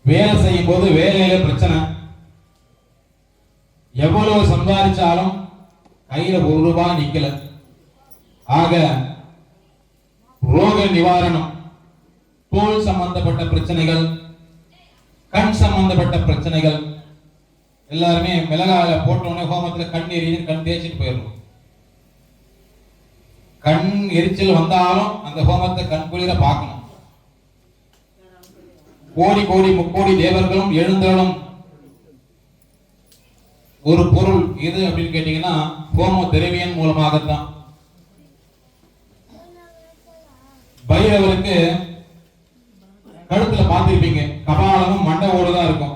வேலை செய்யும் போது வேலையில பிரச்சனை, எவ்வளவு சம்பாதிச்சாலும் கையில 1 ரூபாய் நிக்கல, ஆக ரோக நிவாரணம், தோல் சம்பந்தப்பட்ட பிரச்சனைகள், கண் சம்பந்தப்பட்ட பிரச்சனைகள் எல்லாருமே மிளகால போட்டோன்னே ஹோமத்துல கண் எரியுது, கண் தேய்ச்சிட்டு போயிடணும். கண் எரிச்சல் வந்தாலும் அந்த ஹோமத்தை கண் குளிர பார்க்கணும். கோடி கோடி முக்கோடி தேவர்களும் எழுந்தாலும் ஒரு பொருள் எது அப்படின்னு கேட்டீங்கன்னா ஹோம திரவியன் மூலமாகத்தான். பைரவருக்கு கழுத்துல பார்த்திருப்பீங்க, கபாலமும் மண்டவோடு தான் இருக்கும்.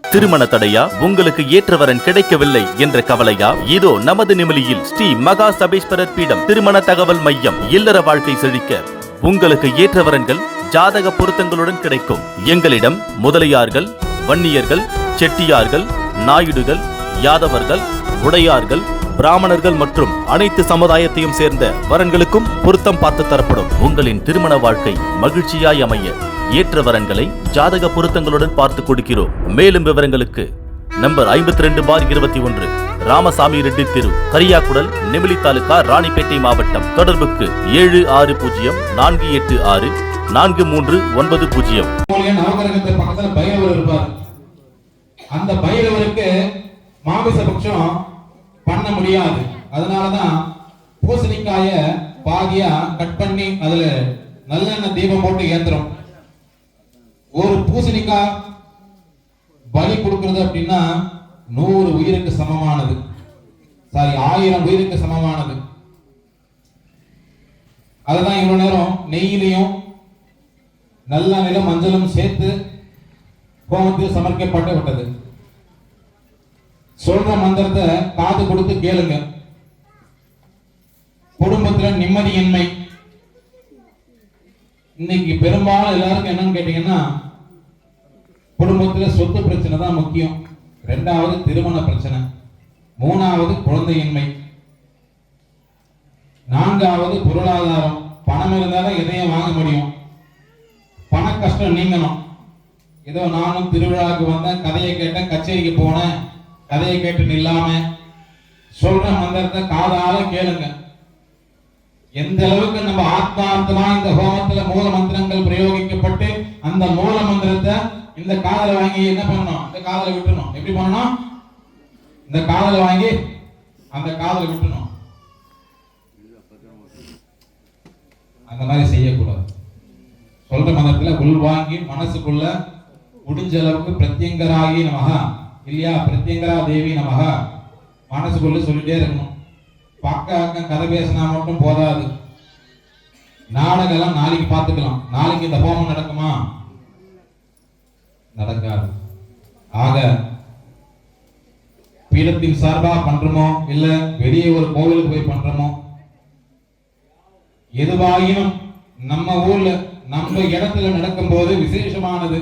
திருமண தடையா, உங்களுக்கு ஏற்றவரன் கிடைக்கவில்லை என்ற கவலையா? இதோ நமது நிமிலியில் ஸ்ரீ மகா சபேஸ்வரர் பீடம் திருமண தகவல் மையம். இல்லற வாழ்க்கை செழிக்க உங்களுக்கு ஏற்றவரன்கள் ஜாதக பொருத்தங்களுடன் கிடைக்கும். எங்களிடம் முதலியார்கள், வன்னியர்கள், செட்டியார்கள், நாயுடுகள், யாதவர்கள், உடையார்கள், பிராமணர்கள் மற்றும் அனைத்து சமுதாயத்தையும் சேர்ந்த வரன்களுக்கும் பொருத்தம் பார்த்து தரப்படும். உங்களின் திருமண வாழ்க்கை மகிழ்ச்சியாய் அமைய ஏற்ற வரன்களை ஜாதக பொருத்தங்களுடன் பார்த்து கொடுக்கிறோம். மேலும் விவரங்களுக்கு நம்பர் 52/21 ராமசாமி ரெட்டி தெரு, கரியாக்குடல், நெமிலி தாலுகா, ராணிப்பேட்டை மாவட்டம். தொடர்புக்கு 7604843990. நவகிரகத்தை பக்கத்துல பைரவர் இருப்பார். அந்த பைரவருக்கு மாமிசபட்சம் பண்ண முடியாது. அதனாலதான் பூசணிக்காய பாதியா கட் பண்ணி அதுல நல்லெண்ணெய் தீபம் போட்டு ஏத்துறோம். ஒரு பூசணிக்காய் பலி கொடுக்கிறது அப்படின்னா 100 உயிருக்கு சமமானது, 1000 உயிருக்கு சமமானது. அதுதான் இவ்வளவு நேரம் நெய்யிலையும் நல்லெண்ணெயிலும் மஞ்சளும் சேர்த்து ஹோமத்தில் சமர்க்கப்பட்டு விட்டது. சொல்ற மந்திரத்தை காது கொடுத்து கேளுங்க. குடும்பத்துல நிம்மதியின்மை இன்னைக்கு பெரும்பாலும் எல்லாருக்கும் என்னன்னு கேட்டீங்கன்னா, குடும்பத்துல சொத்து பிரச்சனை தான் முக்கியம், 2வது திருமண பிரச்சனை, 3வது குழந்தையின்மை, 4வது பொருளாதாரம். பணம் இருந்தாலும் எதையும் வாங்க முடியும், பண கஷ்டம் நீங்கணும். ஏதோ நானும் திருவிழாவுக்கு வந்தேன், கதையை கேட்டேன், கச்சேரிக்கு போனேன், கதையை கேட்டு நில்லாம சொல்ற மந்திரத்தை காதால கேளுங்க. எந்த அளவுக்கு நம்ம ஆத்மார்த்தமா இந்த ஹோமத்துல மூல மந்திரங்கள் பிரயோகிக்கப்பட்டு அந்த மூல மந்திரத்தை இந்த காதல வாங்கி என்ன பண்ணணும், இந்த காதல விட்டுணும். எப்படி பண்ணணும்? இந்த காதல வாங்கி அந்த காதல விட்டுணும். அந்த மாதிரி செய்யக்கூடாது. சொல்ற மந்திரத்துல உள்வாங்கி மனசுக்குள்ள முடிஞ்ச அளவுக்கு பிரத்யங்கராகி நமஹா இல்லையா, பிரத்யங்கரா தேவி நமஹா மனசுக்குள்ள சொல்லிட்டே இருக்கணும். பக்க கதை பேசினா மட்டும் போதாது. நாடகம் எல்லாம் நாளைக்கு பார்த்துக்கலாம். நாளைக்கு இந்த ஹோமம் நடக்குமா? நடக்காது. ஆக பீடத்தின் சார்பா பண்றோமோ இல்ல வெளியே ஒரு கோவிலுக்கு போய் பண்றோமோ, எதுவாயினும் நம்ம ஊர்ல நம்ம இடத்துல நடக்கும் போது விசேஷமானது.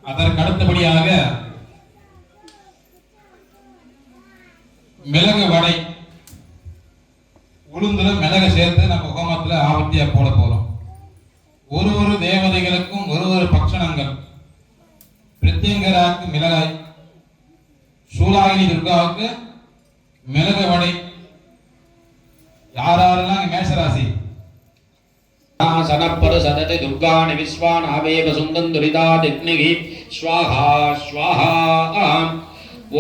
அதற்கு அடுத்தபடியாக மிளகு வடை, உளுந்துல மிளகு சேர்த்து நம்ம ஹோமத்துல ஆவத்தியா போட போறோம். ஒரு தேவதைகளுக்கும் ஒரு பட்சணங்கள். பிரத்யங்கராக்கு மிளகாய், சூலாயினி துர்காவுக்கு மிளகு வடை. யாரெல்லாம் மேஷராசி? சனப்பர சததி துர்காணி விஸ்வான் ஆவேவ சுந்தன் துரிதாதிக்னிகி ஸ்வாஹா ஸ்வாஹா.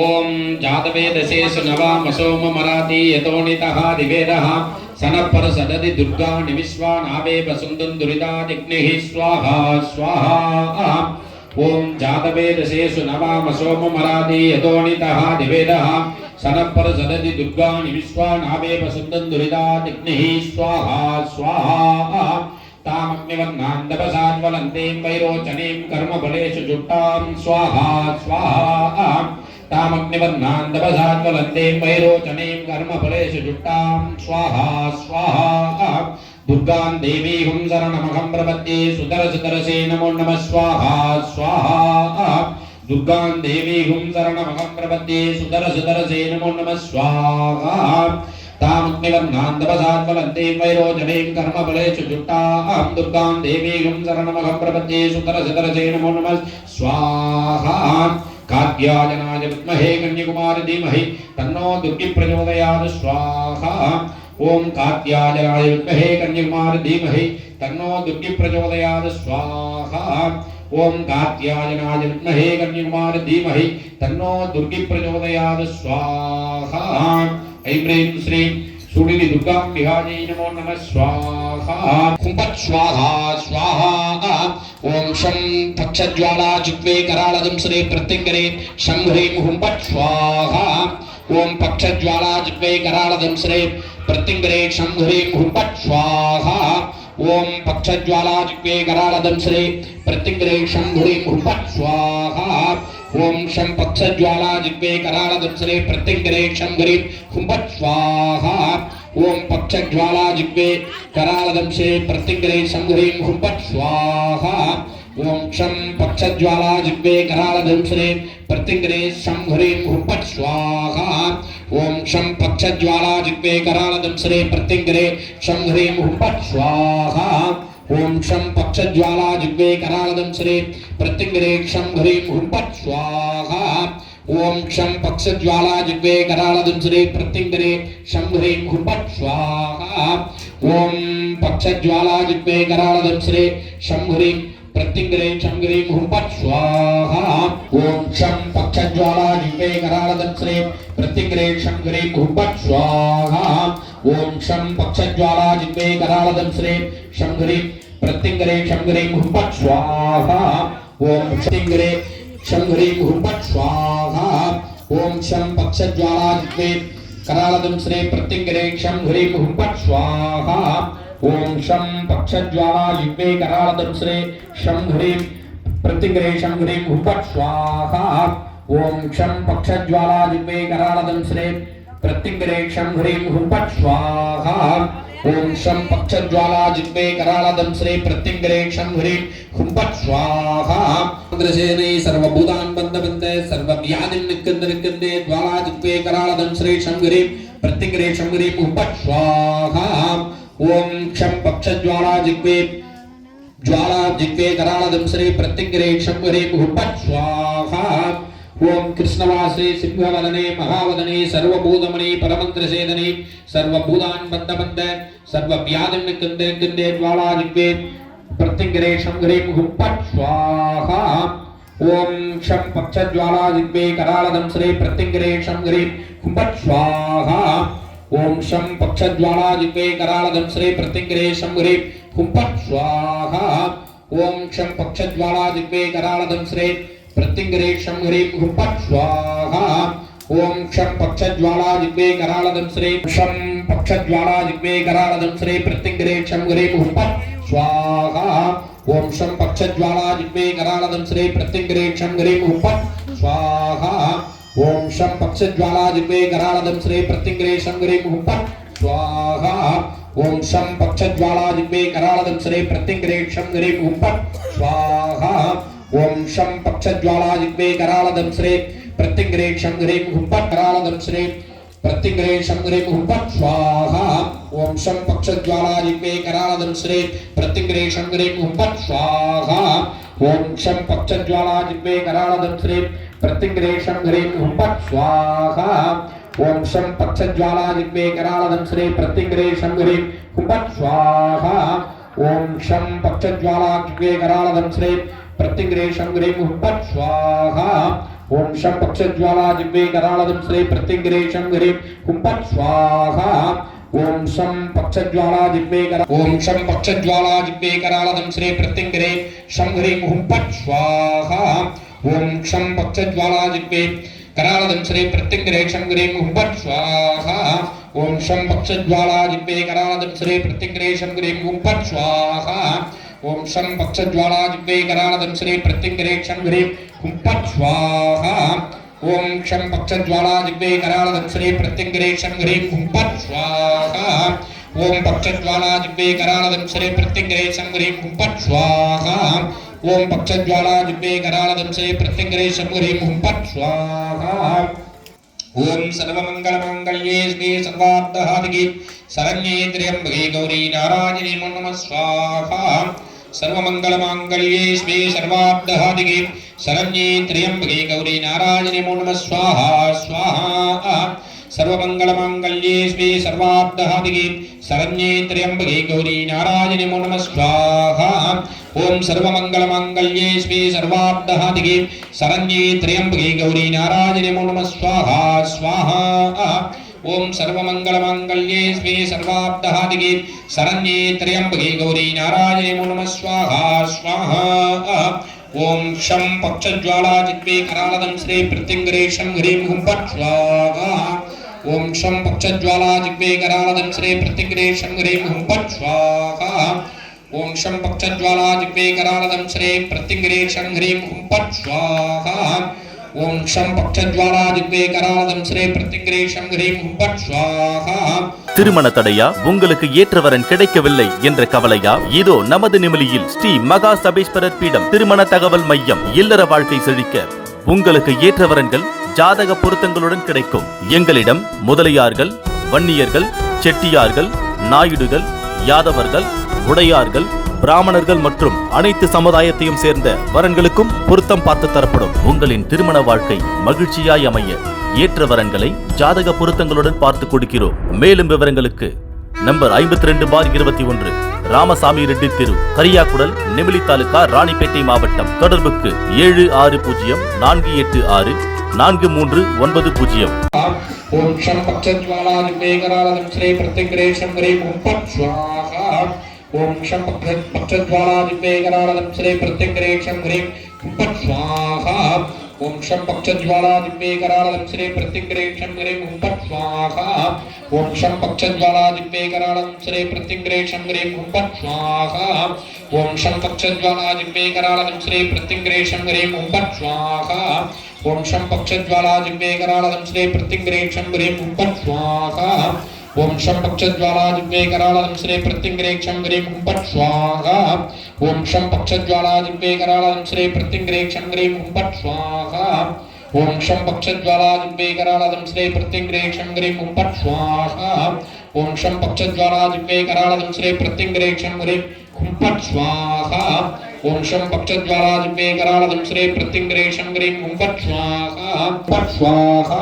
ஓம் ஜாதவேதசேஷு நவாமசோம மராதி யதோனிதஹ திவேதஹ சனப்பர சததி துர்காணி விஸ்வான் ஆவேவ சுந்தன் துரிதாதிக்னிகி ஸ்வாஹா ஸ்வாஹா. ஓம் ஜாதவேதசேஷு நவாமசோம மராதி யதோனிதஹ திவேதஹ சனப்பர சததி துர்காணி விஸ்வான் ஆவேவ சுந்தன் துரிதாதிக்னிகி ஸ்வாஹா ஸ்வாஹா. தாமக்னிவன்னாந்தபசாத்வலந்தேம் வைரோச்சனீம் கர்மபலேஷு ஜுட்டாம் ஸ்வாஹா ஸ்வாஹா. தாமக்னிவன்னாந்தபசாத்வலந்தேம் வைரோச்சனீம் கர்மபலேஷு ஜுட்டாம் ஸ்வாஹா ஸ்வாஹா. दुर्गां देवीं शरणमहं प्रपद्ये सुतरसुतरसे नमो नमः स्वाहा स्वाहा. दुर्गां देवीं शरणमहं प्रपद्ये सुतरसुतरसे नमो नमः स्वाहा. तामग्निवर्णान्तपसात्फलन्तीं वैरोचनीं कर्मफलेषु जुष्टां दुर्गां देवीं शरणमहं प्रपद्ये सुतरसुतरसे नमो नमः स्वाहा. कात्यायनाय विद्महे कन्याकुमारी धीमहि तन्नो दुर्गी प्रचोदयात् स्वाहा. ओम कात्यायनाय विद्महे कन्याकुमारी धीमहि तन्नो दुर्गी प्रचोदयात् स्वाहा ओम कात्यायनाय विद्महे कन्याकुमारी धीमहि तन्नो दुर्गी प्रचोदयात् स्वाहा ऐं ह्रीं श्रीं सुडिनि दुर्गाम्बिकायै नमो नमः स्वाहा कुंभट स्वाहा स्वाहा ओम शं पक्षज्वाला जिह्वे कराळदं श्री प्रत्यंगरे शं ह्रीं कुंभट स्वाहा ओम पक्षज्वाला जिह्वे कराळदं श्री प्रत्यंगरे शं ह्रीं कुंभट स्वाहा ओम पक्षज्वाला जिह्वे कराळदं श्री प्रत्यंगरे शं ह्रीं कुंभट स्वाहा ओम शं पक्षज्वाला जिह्वे कराळदं श्री प्रत्यंगरे शं ह्रीं कुंभट स्वाहा ओम पक्षज्वाला जिह्वे कराळदं श्री प्रत्यंगरे शं ह्रीं कुंभट स्वाहा ओम शं पक्षज्वाला जिह्वे कराळदं श्री प्रत्यंगरे शं ह्रीं कुंभट स्वाहा ओम शं पक्षज्वाला जिह्वे कराळदं श्री प्रत्यंगरे शं ह्रीं कुंभट स्वाहा ओम शं पक्षज्वाला जिह्वे कराळदं श्री प्रत्यंगरे शं ह्रीं कुंभट स्वाहा ओम शं पक्षज्वाला जिह्वे कराळदं श्री प्रत्यंगरे शं ह्रीं कुंभट स्वाहा ओम पक्षज्वाला जिह्वे कराळदं श्री शं ह्रीं प्रत्यंगरे शं ह्रीं कुंभट स्वाहा ओम शं पक्षज्वाला जिह्वे कराळदं श्री प्रत्यंगरे शं ह्रीं कुंभट स्वाहा ओम शं पक्षज्वाला जिह्वे कराळदं श्री शं ह्रीं प्रत्यंगरे शं ह्रीं कुंभट स्वाहा ओम प्रत्यंगरे शं ह्रीं कुंभट स्वाहा ओम शं पक्षज्वाला जिह्वे कराळदं श्री प्रत्यंगरे शं ह्रीं कुंभट स्वाहा ओम शं पक्षज्वाला जिह्वे कराळदं श्री शं ह्रीं प्रत्यंगरे शं ह्रीं कुंभट स्वाहा ओम शं पक्षज्वाला जिह्वे कराळदं श्री प्रत्यंगरे शं ह्रीं कुंभट स्वाहा ओम शं पक्षज्वाला जिह्वे कराळदं श्री प्रत्यंगरे शं ह्रीं कुंभट स्वाहा इंद्रसेने सर्वभूतान् बन्धबन्धे सर्वव्याधिं निकन्दे ज्वाला जिह्वे कराळदं श्री शं ह्रीं प्रत्यंगरे शं ह्रीं कुंभट स्वाहा ओम शं पक्षज्वाला जिह्वे कराळदं श्री प्रत्यंगरे शं ह्रीं कुंभट स्वाहा ओम कृष्णवासे सिंहवदने महावदने सर्वभूतमणि परमंत्रसेदने सर्वभूतान् बन्धबन्धे सर्वव्याधिं निकन्दे ज्वाला जिह्वे प्रत्यंगरे शं ह्रीं कुंभट स्वाहा ओम शं पक्षज्वाला जिह्वे कराळदं श्री प्रत्यंगरे शं ह्रीं कुंभट स्वाहा ओम शं पक्षज्वाला जिह्वे कराळदं श्री प्रत्यंगरे शं ह्रीं कुंभट स्वाहा ओम शं पक्षज्वाला जिह्वे कराळदं श्री प्रत्यंगरे शं ह्रीं कुंभट स्वाहा ओम शं पक्षज्वाला जिह्वे कराळदं श्री शं पक्षज्वाला जिह्वे कराळदं श्री प्रत्यंगरे शं ह्रीं कुंभट स्वाहा ओम शं पक्षज्वाला जिह्वे कराळदं श्री प्रत्यंगरे शं ह्रीं कुंभट स्वाहा ओम शं पक्षज्वाला जिह्वे कराळदं श्री प्रत्यंगरे शं ह्रीं कुंभट स्वाहा ओम शं पक्षज्वाला जिह्वे कराळदं श्री प्रत्यंगरे शं ह्रीं कुंभट स्वाहा ओम शं पक्षज्वाला जिह्वे कराळदं श्री प्रत्यंगरे शं ह्रीं कुंभट कराळदं श्री प्रत्यंगरे शं ह्रीं कुंभट स्वाहा ओम शं पक्षज्वाला जिह्वे कराळदं श्री प्रत्यंगरे शं ह्रीं कुंभट स्वाहा ओम शं पक्षज्वाला जिह्वे कराळदं श्री प्रत्यंगरे शं ह्रीं कुंभट स्वाहा ओम शं पक्षज्वाला जिह्वे कराळदं श्री प्रत्यंगरे शं ह्रीं कुंभट स्वाहा ओम शं पक्षज्वाला जिह्वे कराळदं श्री प्रत्यंगरे शं ह्रीं कुंभट स्वाहा ओम शं पक्षज्वाला जिह्वे कराळदं श्री प्रत्यंगरे शं ह्रीं कुंभट स्वाहा ओम शं पक्षज्वाला जिह्वे कराळदं श्री प्रत्यंगरे शं ह्रीं कुंभट स्वाहा ओम शं पक्षज्वाला जिह्वे कराळदं श्री प्रत्यंगरे शं ह्रीं कुंभट स्वाहा ओम शं पक्षज्वाला जिह्वे कराळदं श्री प्रत्यंगरे शं ह्रीं कुंभट स्वाहा ओम शं पक्षज्वाला जिह्वे कराळदं श्री प्रत्यंगरे शं ह्रीं कुंभट स्वाहा ओम शं पक्षज्वाला जिह्वे कराळदं श्री प्रत्यंगरे शं ह्रीं कुंभट स्वाहा ओम पक्षज्वाला जिह्वे कराळदं श्री प्रत्यंगरे शं ह्रीं कुंभट स्वाहा ओम पक्षज्वाला जिह्वे कराळदं श्री प्रत्यंगरे शं ह्रीं कुंभट स्वाहा ओम सर्वमंगलमांगल्ये शिवे सर्वार्थसाधिके शरण्ये त्र्यंबके गौरी नारायणी नमः स्वाहा सर्वमंगलमांगल्ये शिवे सर्वार्थसाधिके शरण्ये त्र्यंबके गौरी नारायणी नमः स्वाहा स्वाहा सर्वमङ्गलमाङ्गल्ये शिवे सर्वार्थसाधिके शरण्ये त्र्यम्बके गौरी नारायणि नमो नमः स्वाहा ओम सर्वमङ्गलमाङ्गल्ये शिवे सर्वार्थसाधिके शरण्ये त्र्यम्बके गौरी नारायणि नमो नमः स्वाहा स्वाहा ओम सर्वमङ्गलमाङ्गल्ये शिवे सर्वार्थसाधिके शरण्ये त्र्यम्बके गौरी नारायणि नमो नमः स्वाहा स्वाहा ओम शं पक्षज्वाला जित्वे करालदं श्री प्रत्यंगरे शं ह्रीं हुं फट् स्वाहा ओम शं पक्षज्वाला जित्वे करालदं श्री प्रत्यंगरे शं ह्रीं हुं फट् स्वाहा ओम शं पक्षज्वाला जित्वे करालदं श्री प्रत्यंगरे शं ह्रीं हुं फट् स्वाहा ओम शं पक्षज्वाला जित्वे करालदं श्री प्रत्यंगरे शं ह्रीं हुं फट् स्वाहा திருமண தடையா, உங்களுக்கு ஏற்றவரன் கிடைக்கவில்லை என்ற கவலையா? இதோ நமது நிமிலியில் ஸ்ரீ மகா சபேஸ்வரர் பீடம் திருமண தகவல் மையம். இல்லற வாழ்க்கை செழிக்க உங்களுக்கு ஏற்றவரன்கள் ஜாதக பொருத்தங்களுடன் கிடைக்கும். எங்களிடம் முதலியார்கள், வன்னியர்கள், செட்டியார்கள், நாயுடுகள், யாதவர்கள், உடையார்கள், பிராமணர்கள் மற்றும் அனைத்து சமுதாயத்தையும் சேர்ந்த வரன்களுக்கும் பொருத்தம் பார்த்து தரப்படும். உங்களின் திருமண வாழ்க்கை மகிழ்ச்சியாய் அமைய ஏற்ற வரன்களை ஜாதக பொருத்தங்களுடன் பார்த்து கொடுக்கிறோம். மேலும் விவரங்களுக்கு நம்பர் 52/21 ராமசாமி ரெட்டி தெரு, கரியாக்குடல், நெமிலி தாலுகா, ராணிப்பேட்டை மாவட்டம். தொடர்புக்கு 7604043990. ओम शं पक्षज्वाला जित्वे करालदं श्री प्रत्यंगरे शं ह्रीं हुं फट् स्वाहा ओम शं पक्षज्वाला जित्वे करालदं श्री प्रत्यंगरे शं ह्रीं हुं फट् स्वाहा ओम शं पक्षज्वाला जित्वे करालदं श्री प्रत्यंगरे शं ह्रीं हुं फट् स्वाहा ओम शं पक्षज्वाला जित्वे करालदं श्री प्रत्यंगरे शं ह्रीं हुं फट् स्वाहा ओम शं पक्षज्वाला जित्वे करालदं श्री प्रत्यंगरे शं ह्रीं हुं फट् स्वाहा ओम शं पक्षज्वाला जित्वे करालदं श्री प्रत्यंगरे शं ह्रीं हुं फट् स्वाहा ओम शं पक्षज्वाला जित्वे करालदं श्री प्रत्यंगरे शं ह्रीं हुं फट् स्वाहा ओम शं पक्षज्वाला जित्वे करालदं श्री प्रत्यंगरे शं ह्रीं हुं फट् स्वाहा ओम शं पक्षज्वाला जित्वे करालदं श्री प्रत्यंगरे शं ह्रीं हुं फट् स्वाहा ओम शं पक्षज्वाला जित्वे करालदं श्री प्रत्यंगरे शं ह्रीं हुं फट् स्वाहा ओम शं पक्षज्वाला जित्वे करालदं श्री प्रत्यंगरे शं ह्रीं हुं फट् स्वाहा फट् स्वाहा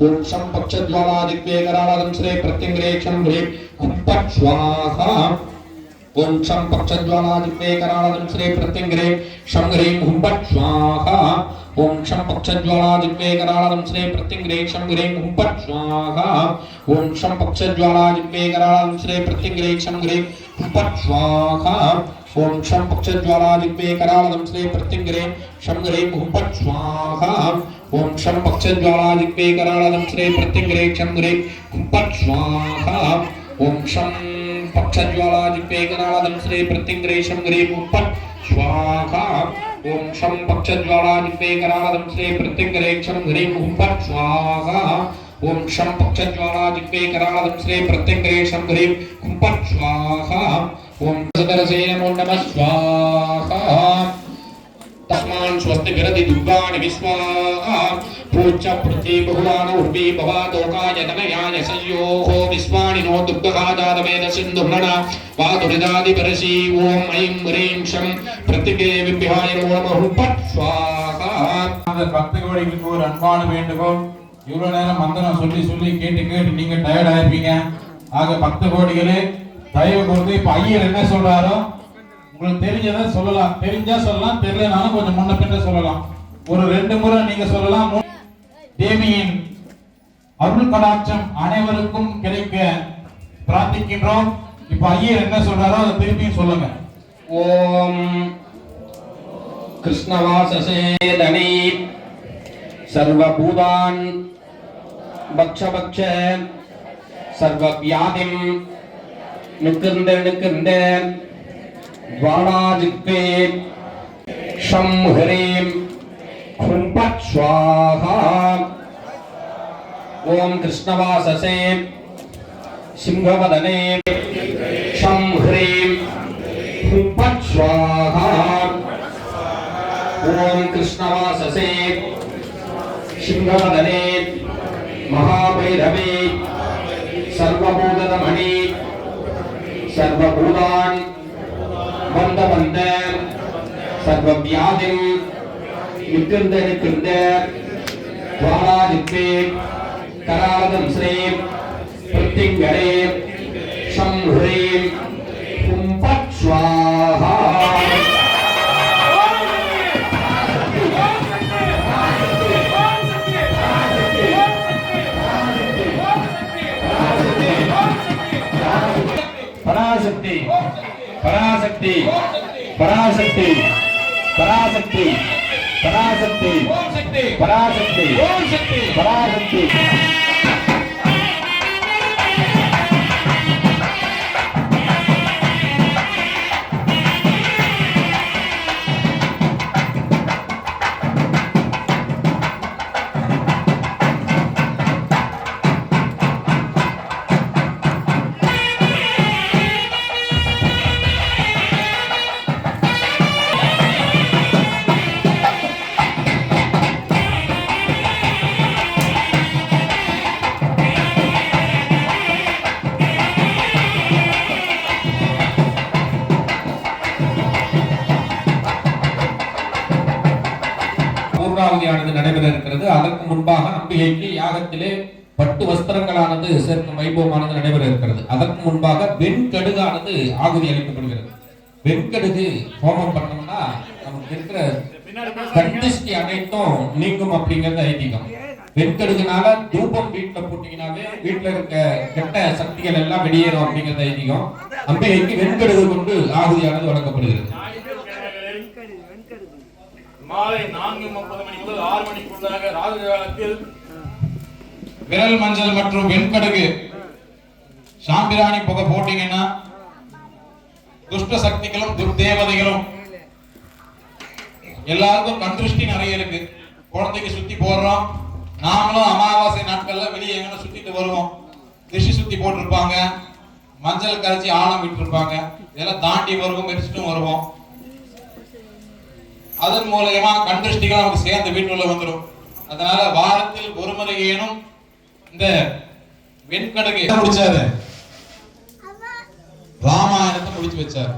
ओम शं पक्षज्वाला जित्वे करालदं श्री प्रत्यंगरे शं ह्रीं हुं फट् स्वाहा ओम शं पक्षज्वाला जित्वे करालदं श्री प्रत्यंगरे शं ह्रीं हुं फट् स्वाहा ओम शं पक्षज्वाला जित्वे करालदं श्री प्रत्यंगरे शं ह्रीं हुं फट् स्वाहा ओम शं पक्षज्वाला जित्वे करालदं श्री प्रत्यंगरे शं ह्रीं हुं फट् स्वाहा ओम शं पक्षज्वाला जित्वे करालदं श्री प्रत्यंगरे शं ह्रीं हुं फट् स्वाहा ओम शं पक्षज्वाला जित्वे करालदं श्री प्रत्यंगरे शं ह्रीं हुं फट् स्वाहा ओम शं पक्षज्वाला जित्वे करालदं श्री प्रत्यंगरे शं ह्रीं हुं फट् स्वाहा ओम शं पक्षज्वाला जित्वे करालदं श्री प्रत्यंगरे शं ह्रीं हुं फट् स्वाहा ओम शं पक्षज्वाला जित्वे करालदं श्री प्रत्यंगरे शं ह्रीं हुं फट् स्वाहा ओम सदरसे नमो नमः स्वाहा तस्मान् स्वस्ति विरति दुर्गाणि विश्वाहा पूज्य पृथ्वी बहुलान उर्वी भवातोकाय तनयाय संयोः विश्वाणि नो दुर्गहा जातवेद सिन्धुर्णना वातुरिदादि परसी ओम ऐं ह्रीं शं प्रतिके विभ्याय नमो नमः फट् स्वाहा அந்த பக்த கோடிகளுக்கு ஒரு அன்பான வேண்டுகோள். இவ்வளவு நேரம் மந்திரம் சொல்லி சொல்லி கேட்டு கேட்டு நீங்க டயர்ட் ஆயிருப்பீங்க. ஆக பக்த கோடிகளே தயவு கொடுத்து இப்ப ஐயர் என்ன சொல்றாரோ உங்களுக்கு தெரிஞ்சதை சொல்லலாம். தெரிஞ்சா சொல்லலாம், தெரியலனாலும் கொஞ்சம் முன்ன பின்ன சொல்லலாம். ஒரு 2 முறை நீங்க சொல்லலாம். தேவியின் அருள் கடாட்சம் அனைவருக்கும் கிடைக்க பிரார்த்திக்கின்றோம். இப்ப ஐயர் என்ன சொல்றாரோ அதை திருப்பியும் சொல்லுங்க. ओम कृष्णवाससे धनी सर्वभूतान् भक्ष भक्ष सर्वव्याधिं निकृन्द ज्वालाजित्वे शं ह्रीं हुं फट् स्वाहा ओम कृष्णवाससे सिंहवदने शं ह्रीं हुं फट् स्वाहा ओम कृष्णवाससे सिंहवदने महाभैरवे सर्वभूतमणि सर्वभूतान् बन्ध बन्ध सर्वव्याधिं निकृन्द ज्वालाजित्वे करालदं श्रीं प्रत्यङ्गणे शं ह्रीं हुं फट् स्वाहा पराशक्ति पराशक्ति पराशक्ति पराशक्ति पराशक्ति पराशक्ति पराशक्ति பூர்ணாவதியானது நடைபெற இருக்கிறது. அதற்கு முன்பாக அம்பிகைக்கு யாகத்திலே பட்டு வஸ்திரங்களானது சேர்க்கும் வைபவமானது நடைபெற இருக்கிறது. அதற்கு முன்பாக வெண்கடுகானது ஆகுதி அளிக்கப்படுகிறது. வெண்கடுகு ஹோமம் பண்ணோம்னா நமக்கு இருக்கிற கண்டிஷ்டி அனைத்தும் நீங்கும் அப்படிங்கிறது ஐதீகம். வெண்கடுகுனால தூபம் வீட்டுல போட்டீங்கன்னாவே வீட்டுல இருக்க கெட்ட சக்திகள் எல்லாம் வெளியேறும் அப்படிங்கிறது ஐதீகம். அம்பிகைக்கு வெண்கடுகு கொண்டு ஆகுதியானது வழங்கப்படுகிறது. மாலை 4:30 மணி முதல் 6 மணிக்குள்ளாக ராகு காலத்தில் விரல் மஞ்சள் மற்றும் வெண்கடுகு சாம்பிராணி புகை போட்டீங்கன்னா துஷ்ட சக்திகளும் துர்தேவதைகளும் எல்லாருக்கும் கண்திருஷ்டி நிறைய இருக்கு. குழந்தைக்கு சுத்தி போடுறோம். நாமளும் அமாவாசை நாட்கள்ல வெளியே எங்கன்னா சுத்திட்டு வருவோம். திருஷ்டி சுத்தி போட்டிருப்பாங்க, மஞ்சள் கரைச்சி ஆழம் விட்டு இருப்பாங்க. இதெல்லாம் தாண்டி வருவோம், மெரிச்சிட்டும் வருவோம். அதன் மூலமா கண்திருஷ்டிகள் நமக்கு சேர்ந்து வீட்டுள்ள வந்துடும். அதனால வாரத்தில் ஒரு முறை ஏனும் இந்த வெண்கடுகு முடிச்சாரு. ராமாயணத்தை முடிச்சு வச்சாரு.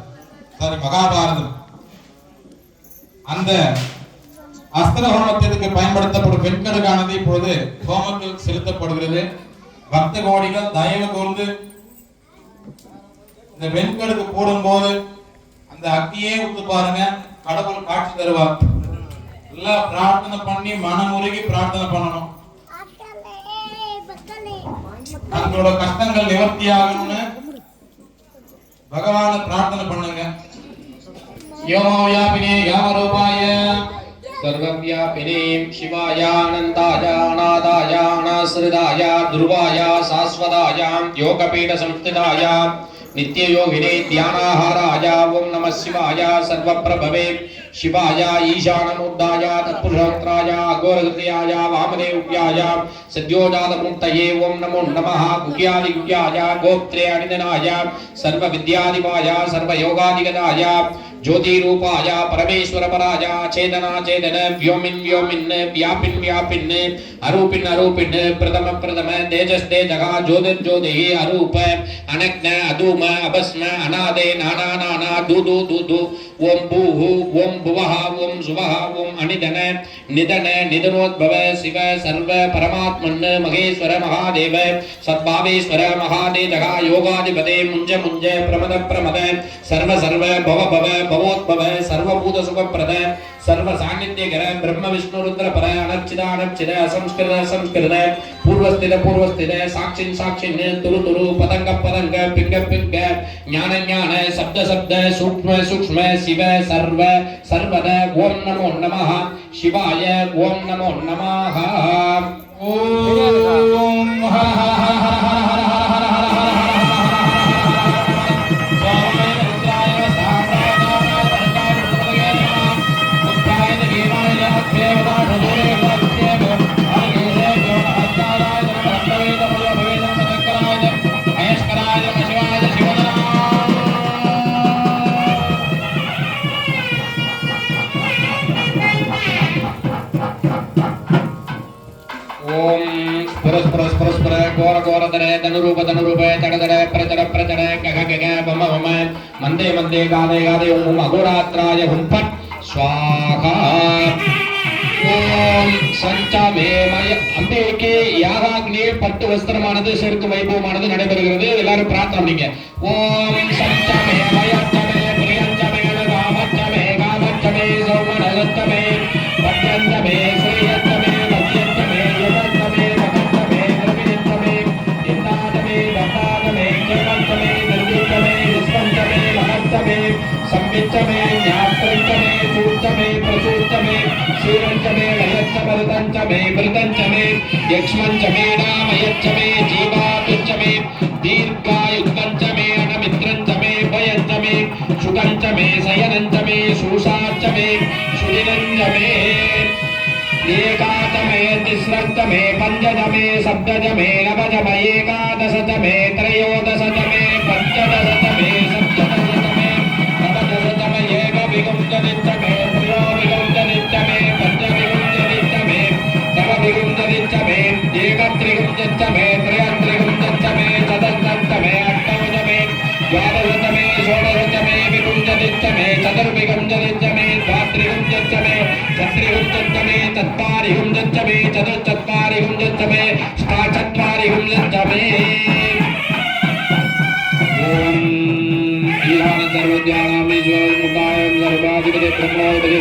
சாரி, மகாபாரதம். அந்த அஸ்திர ஹோமத்திற்கு பயன்படுத்தப்படும் வெண்கடுகானது இப்பொழுது ஹோமத்தில் செலுத்தப்படுகிறது. பக்த கோடிகள் தயவு கூர்ந்து இந்த வெண்கடுகு போடும்போது அந்த அக்னியே உத்து பாருங்க. கடவுள் காட்சி தருவார். எல்லாம் பிரார்த்தனை பண்ணி மனமுருகி பிரார்த்தனை பண்ணணும். நம்மளோட கஷ்டங்கள் நிவர்த்தி ஆகணும்னு பகவானை பிரார்த்தனை பண்ணுங்க. யோமோயாபினே யாமரூபாய सर्वव्यापिने शिवाय अनन्ताय अनादाय अनाश्रिताय ध्रुवाय शाश्वताय योगपीठ संस्थिताय नित्ययोगिने ध्यानाहाराय ओम नमः शिवाय सर्वप्रभवे शिवाय ईशानमुद्दाय तत्पुरुषोत्तराय अघोरहृदयाय वामदेव्याय सद्योजातमूर्तये ओम नमो नमः गुह्यादिगुह्याय गोत्रे अनिधनाय सर्वविद्याधिपाय सर्वयोगाधिगताय ज्योतिरूपाय परमेश्वरपराय चेतना चेतन व्योमिन् व्योमिन् व्यापिन् व्यापिन् अरूपिन् अरूपिन् प्रथम प्रथम तेजस् तेजः ज्योतिर्ज्योतिः अरूप अनग्न अधूम अभस्म अनादे नाना नाना दूदु दूदु ओम भूः ओम भुवः ओम सुवः ओम अनिधन निधन निधनोद्भव शिव सर्व परमात्मन् महेश्वर महादेव सद्भावेश्वर महादेवः योगाधिपते मुञ्ज मुञ्ज प्रमद प्रमद सर्व सर्व भव भव भवोद्भव सर्वभूत सुखप्रद सर्व सान्निध्यकर ब्रह्म विष्णु रुद्र पर अनर्चित अनर्चित असंस्कृत संस्कृत पूर्वस्थित पूर्वस्थित साक्षिन् साक्षिन् तुरु तुरु पतंग पतंग पिंग पिंग ज्ञान ज्ञान शब्द शब्द सूक्ष्म सूक्ष्म शिव सर्व सर्वद ओम नमो नमः शिवाय ओम नमो नमः ओम हर हर हर हर हर हर हर परस्पर घोर घोरधर धनुरूप धनुरूप तड़धर प्रचर प्रचर गग गग बम बम मंदे मंदे गादे गादे ओम अघोरात्राय हुं फट् स्वाहा ஓம் சஞ்சமேமய அம்பேக்கு யாகாக்னியே பட்டு வஸ்திரமானது செருக்கு வைபவமானது நடைபெறுகிறது. எல்லாரும் பிரார்த்தனை பண்ணீங்க. ஓம் சஞ்சமேமயச்சமே பிரியஞ்சமே காமச்சமே காமச்சமே சௌமனகத்தமே பத்யந்தமே ஸ்ரீயத்தமே மத்யந்தமே யுகத்தமே மகத்தமே நிர்வினித்தமே நிந்தாதமே தந்தாதமே கேமந்தமே நிர்வித்தமே விஸ்வந்தமே மகத்தமே சம்பித்தமே ஞாபகமே சூத்தமே பிரசூத்தமே சீரஞ்சமே லயச்சமருதஞ்சமே மிருதஞ்சமே யக்ஷ்மஞ்சமே நாமயச்சமே ஜீவாபிச்சமே தீர்காயுத்மஞ்சமே அனமித்ரஞ்சமே பயஞ்சமே சுகஞ்சமே சயனஞ்சமே சூஷாச்சமே சுதிரஞ்சமே ஏகாதமே திஸ்ரஞ்சமே பஞ்சஜமே சப்தஜமே நவஜமே ஏகாதசஜமே त्रयोदशजमे पञ्चदशजमे सप्तदशजमे नवदशजमे एकविंशतिजमे त्रयोविंशतिजमे पञ्चविंशतिजमे नवविंशतिजमे एकत्रिंशतिजमे त्रयत्रिंशतिजमे चतुर्दशजमे अष्टमजमे द्वादशजमे षोडशजमे विंशतिजमे चतुर्विंशतिजमे द्वात्रिंशतिजमे चत्रिंशतिजमे चत्वारिंशतिजमे चतुश्चत्वारिंशतिजमे अष्टाचत्वारिंशतिजमे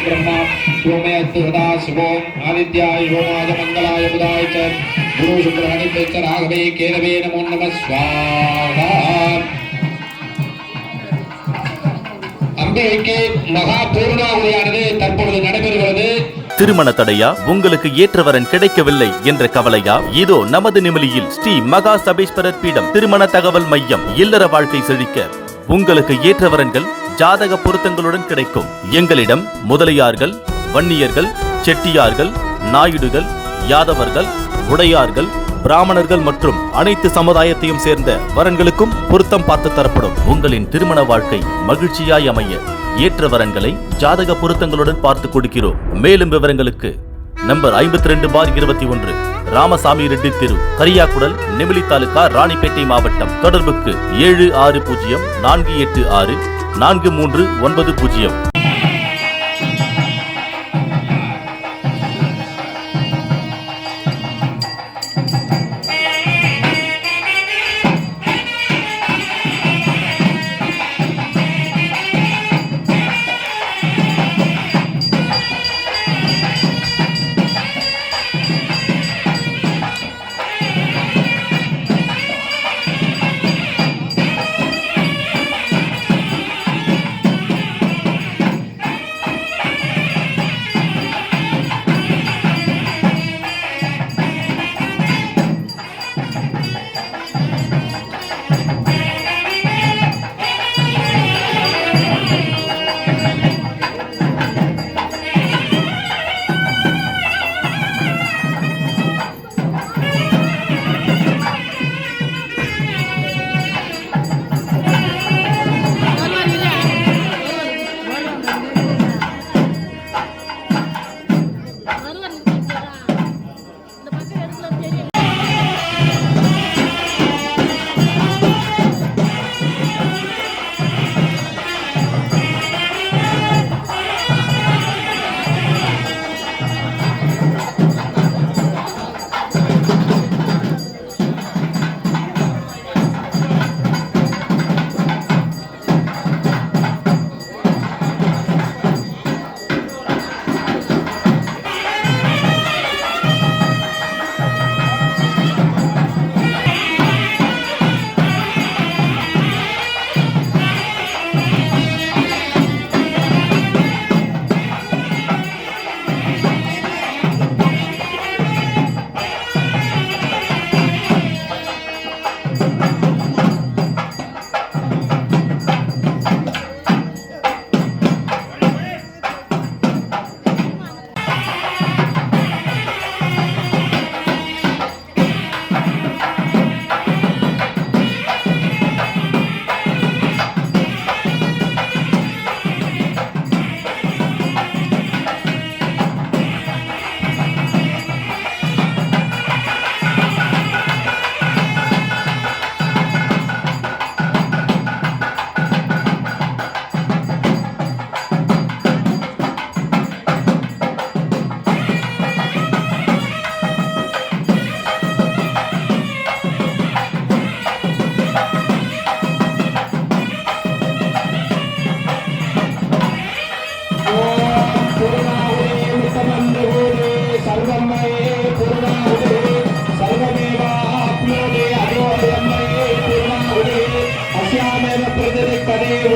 ब्रह्मा सोमयस्तु सदा शिवो आदित्याय सोमाय मंगलाय बुधाय च गुरु शुक्रहणि प्रेच राघवे केरवे नमो नमः स्वाहा அம்பேக்கு மகா பூர்ணாகுதியானது தற்பொழுது நடைபெறுகிறது. திருமண தடையா, உங்களுக்கு ஏற்றவரன் கிடைக்கவில்லை என்ற கவலையா? இதோ நமது நிமிலியில் ஸ்ரீ மகா சபேஸ்வரர் பீடம் திருமண தகவல் மையம். இல்லற வாழ்க்கை செழிக்க உங்களுக்கு ஏற்றவரன்கள் ஜாதக பொருத்தங்களுடன் கிடைக்கும். எங்களிடம் முதலியார்கள், வன்னியர்கள், செட்டியார்கள், நாயுடுகள், யாதவர்கள், உடையார்கள், பிராமணர்கள் மற்றும் அனைத்து சமுதாயத்தையும் சேர்ந்த வரன்களுக்கும் பொருத்தம் பார்த்து தரப்படும். உங்களின் திருமண வாழ்க்கை மகிழ்ச்சியாய் அமைய ஏற்ற வரன்களை ஜாதக பொருத்தங்களுடன் பார்த்து கொடுக்கிறோம். மேலும் விவரங்களுக்கு நம்பர் 52/21 ராமசாமி ரெட்டி தெரு, கரியாக்குடல், நெமிலி தாலுகா, ராணிப்பேட்டை மாவட்டம். தொடர்புக்கு 7604864390.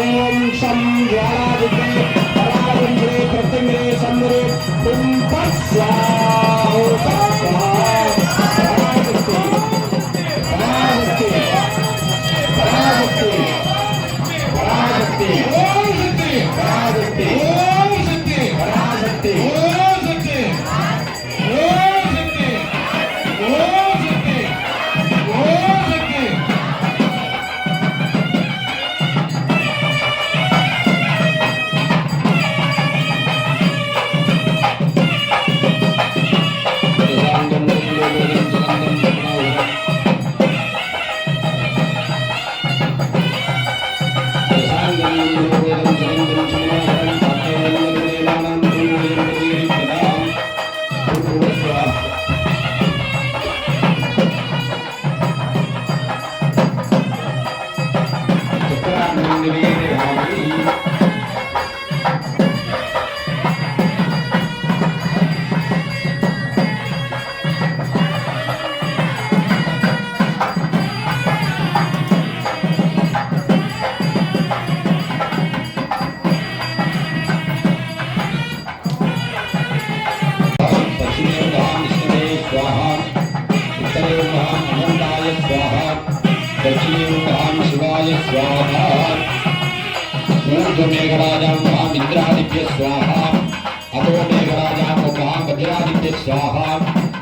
ஓம் சம் ஜாலாதிபதி பராதிபதி பிரத்யங்கிரே சம்முரே கும்பத் ஸ்வாஹா பராசக்தி பராசக்தி பராசக்தி பராசக்தி ஓம் சக்தி பராசக்தி ஓம் சக்தி பராசக்தி ஓம் சக்தி ஓம் சக்தி ஓம் சக்தி ஓம் சக்தி शिवाय स्वाहा मेघराजा महामिंद्रादित्य स्वाहा अतो मेघराजा महावज्रादित्य स्वाहा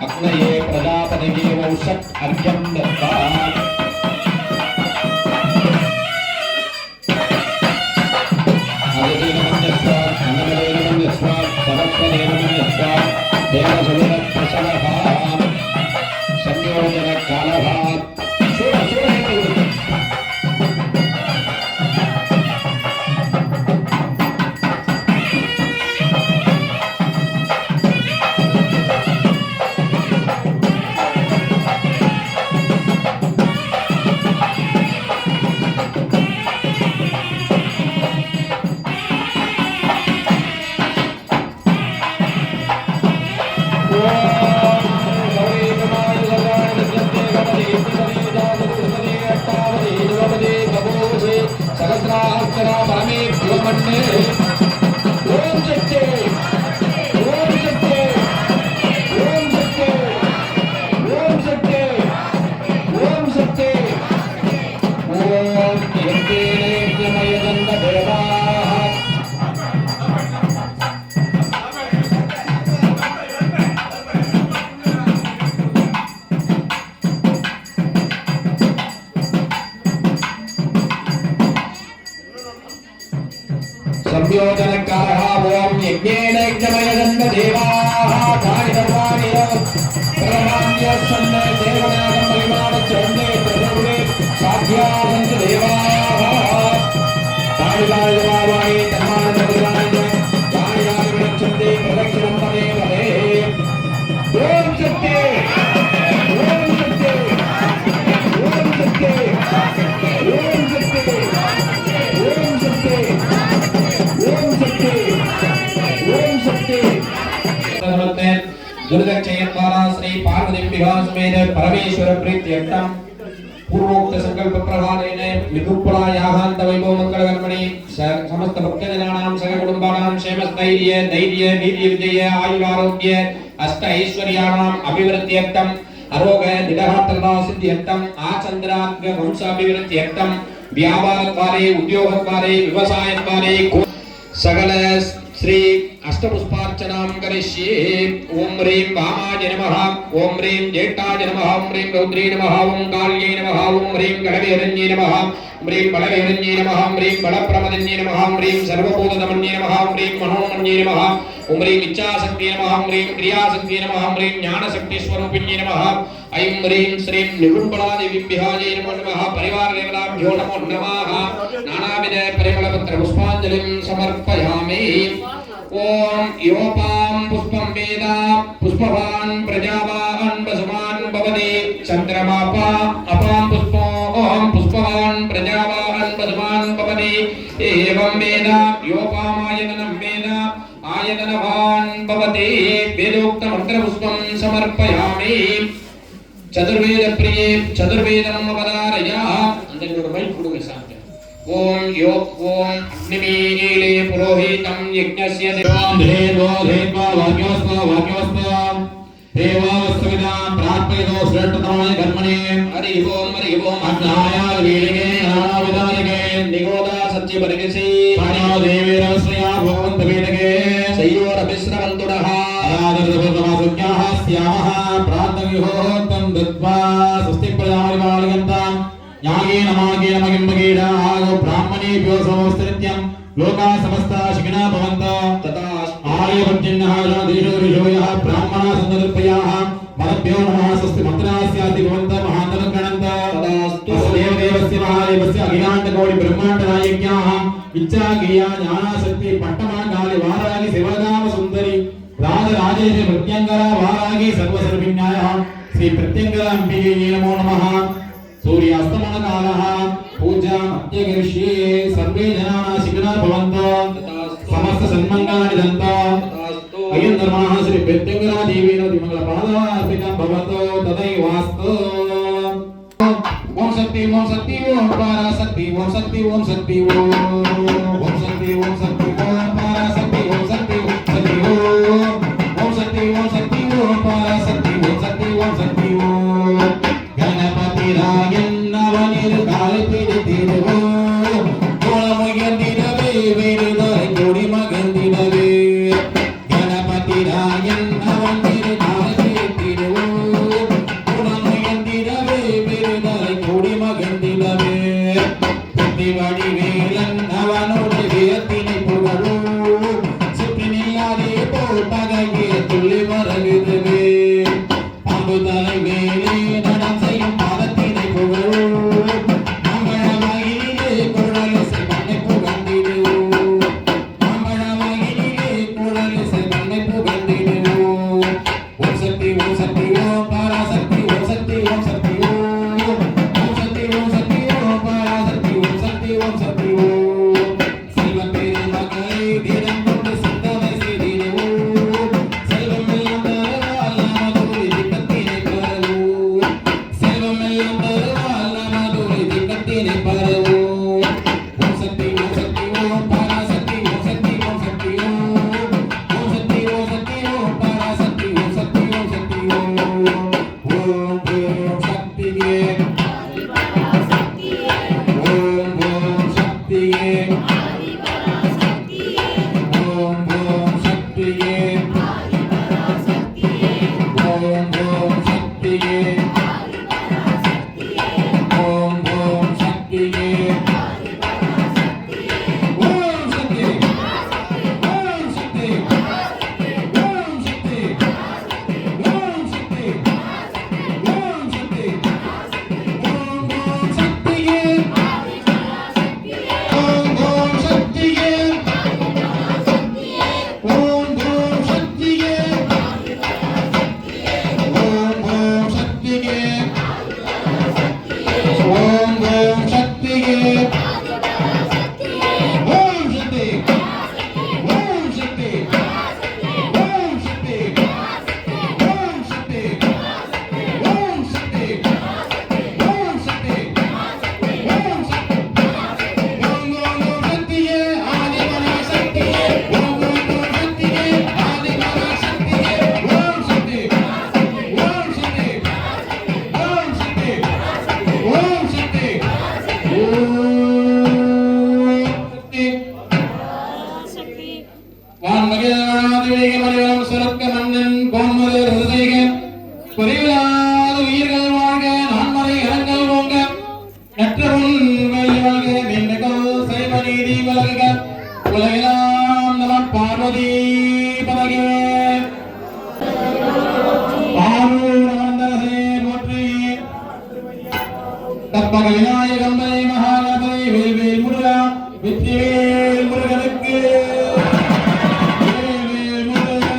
अग्नये प्रजापतिगे वौषट् अर्घ्यं दत्ता अदिति नमः अन्नमये नमः सरस्वती नमः देवसुर प्रसन्नः संयोजन कालभात् संयोजनकारः ओम यज्ञेन यज्ञमयदन्त देवाः कारिदर्वाणि परमान्य सन्ने देवनागं परिमाण चरणे प्रभुवे साध्यासन्त देवाः कारिदायवाणि तन्मानन्दपुराणि कारियानि विरक्षन्ते प्रदक्षिणं पदे पदे ओम शक्ति ओम शक्ति ओम शक्ति ओम शक्ति ओम शक्ति दुर्गक्षयद्वारा श्री पार्वतीभ्यः समेत परमेश्वर प्रीत्यर्थं पूर्वोक्त संकल्प प्रभावेन विदुप्पलायाहान्त वैभव मंगलकर्मणि समस्त भक्तजनानां सर्वकुटुम्बानां क्षेमस्थैर्य धैर्य वीर्य विजय आयुरारोग्य अष्ट ऐश्वर्याणाम् अभिवृद्ध्यर्थं आरोग्य दृढहस्तता सिद्ध्यर्थं आचन्द्राग्र वंशाभिवृद्ध्यर्थं व्यापारद्वारे उद्योगद्वारे व्यवसायद्वारे सकल श्री अष्टपुष्पार्चनां करिष्ये ओम ह्रीं वामाय नमः ओम ह्रीं ज्येष्ठाय नमः ओम ह्रीं रौद्रे नमः ओम काल्ये नमः ओम ह्रीं गणवीरण्ये नमः ओम ह्रीं बलवीरण्ये नमः ओम ह्रीं बलप्रमदन्ये नमः ओम ह्रीं सर्वभूतदमन्ये नमः ओम ह्रीं मनोमन्ये नमः ओम ह्रीं इच्छाशक्तिये नमः ओम ह्रीं क्रियाशक्तिये नमः ओम ह्रीं ज्ञानशक्तिस्वरूपिण्ये नमः ऐं ह्रीं श्रीं निगुम्बलादेवीभ्यायै नमो नमः परिवारदेवताभ्यो नमो नमः नानाविध परिमलपत्र पुष्पाञ्जलिं समर्पयामि ओम योपां पुष्पं वेद पुष्पवान् प्रजावान् वसुमान् भवति चन्द्रमापा अपां पुष्पो ओम पुष्पवान् प्रजावान् वसुमान् भवति एवं वेद योपामायतनं वेद आयतनवान् भवति वेदोक्त मन्त्रपुष्पं समर्पयामि चतुर्वेद प्रिये चतुर्वेदम् अवतारय अंदर மைக் கொடுங்க சார் ओम यो ओम अग्निमीले पुरोहितं यज्ञस्य ओम देवो देवा वाक्योस्व देवावस्विदां प्रार्थयतो श्रेष्ठतमाय कर्मणे हरि ओम अग्नाय वीरगे नानाविदायगे निगोदा सत्य परिगसी पाणो देवीरवस्या भवन्त वेदगे सयोर अभिश्रवन्तुडः आदर्शपुत्रमासुज्ञाः स्यामः प्रार्थविहोतं दत्वा स्वस्ति प्रजापरिपालयन्तां न्यायेन मार्गेण महिम्बगेण आगो ब्राह्मणेभ्यो समस्तनित्यं लोकाः समस्ताः सुखिनः भवन्तु तथा आर्यवर्जिन्नः देशो ऋषोयः ब्राह्मणाः सन्ततिप्रियाः मदभ्यो नमः स्वस्ति मन्त्रास्यादि भवन्तः महान्तनगणन्तः देवदेवस्य महादेवस्य अखिलाण्डकोटि ब्रह्माण्डनायज्ञाः इच्छाक्रिया ज्ञानाशक्ति पट्टमकालि वारागि शिवगाम सुन्दरी राजराजेश प्रत्यङ्करा वारागि सर्वसर्विन्यायः श्री प्रत्यङ्करा अम्बिके नमो नमः सूर्यास्तमनकालः पूजा मध्यगर्ष्ये सर्वे जनाः शिखिनः भवन्तु समस्त सन्मङ्गलानि दन्तु अयं धर्मः श्री प्रत्यङ्करा देवीनो दिमङ्गलपादार्पितं भवतु तदैवास्तु ओम शक्ति ओम पराशक्ति ओम शक्ति ओम शक्ति ओम शक्ति ओम शक्ति ओम पराशक्ति ओम शक्ति ओम शक्ति ओम शक्ति ओम पराशक्ति ओम शक्ति ओम शक्ति ओम गणपति रायन नवनिर कालपीड देवो गोळमगंदिनवे वेदय जोडी मगंदिनवे गणपति रायन नवनिर कालपीड देवो गोळमगंदिनवे वेदय जोडी मगंदिनवे प्रतिवाडी वेलन नवनोडे वीरतिने पुगळु सुप्रिनिल्लादे पोटगगे तुल्ली मरगिदवे पांबुतலை வேலே நடம் செய்யும் பாதத்தினை புகழு மாம்பழமகிலே குழலிசை மண்ணை புகழ்ந்திடுவோ மாம்பழமகிலே குழலிசை மண்ணை புகழ்ந்திடுவோ ஓம் சக்தி ஓம் பராசக்தி ஓம் சக்தி ஓம் சக்தி ஓம் சக்தி ஓம் சக்தி ஓம் பராசக்தி ஓம் சக்தி ஓம் சக்தி ஓம் செல்வம் பெரு மகளை தினம் கொண்டு சித்தமை செய்திடுவோ செல்வம் எல்லாம் தருவால் நமதுரி திக்கத்தினை பரவோ செல்வம் எல்லாம் தருவால் நமதுரி திக்கத்தினை பரவோ ஓம் சக்தி ஓம் பராசக்தி ஓம் சக்தி ஓம் சக்தி ஓம் சக்தி ஓம் பராசக்தி ஓம் சக்தி ஓம் சக்தி ஓம் ஓம் சக்தியே ஓம் சக்தியே ஓம் சக்தியே ஓம் சக்தியே ஓம் சக்தியே ஓம் சக்தி ஓம் சக்தி ஓம் சக்தி ஓம் சக்தி ஓம் சக்தி ஓம் சக்தியே ஓம் சக்தியே ஓம் சக்தியே ஓம் சக்தியே ஓம் சக்தியே ஓம் சக்தி ஓம் சக்தி ஓம் சக்தி ஓம் சக்தி ஓம் சக்தி ஓம் சக்தி ஓம் சக்தியே ஆதிபரா சக்தியே ஓம் சக்தியே ஆதிபரா சக்தியே ஓம் சக்தி ஓம் சக்தி ஓம் சக்தி ஓம் சக்தி ஓம் சக்தி வான்மகிழாதிவேக மணிவரம் சுரக்க மன்னன் கோன்மலர் ஹிருதயக குறைவிலாத உயிர்கள் வாழ்க நான்மறை இரங்கள் ஓங்க நற்றவுன் வழி வாழ்க மென்மைகள் சைவ நீதி வளர்க உலகெல்லாம் நம பார்வதி பதகே ஆரூர் அமர்ந்தரசே போற்றி கற்பக விநாயகம்பை மகாகணபதி வேல்வேல் முருகா வெற்றிவேல் முருகனுக்கு வேல்வேல் முருகா வேல்வேல் முருகா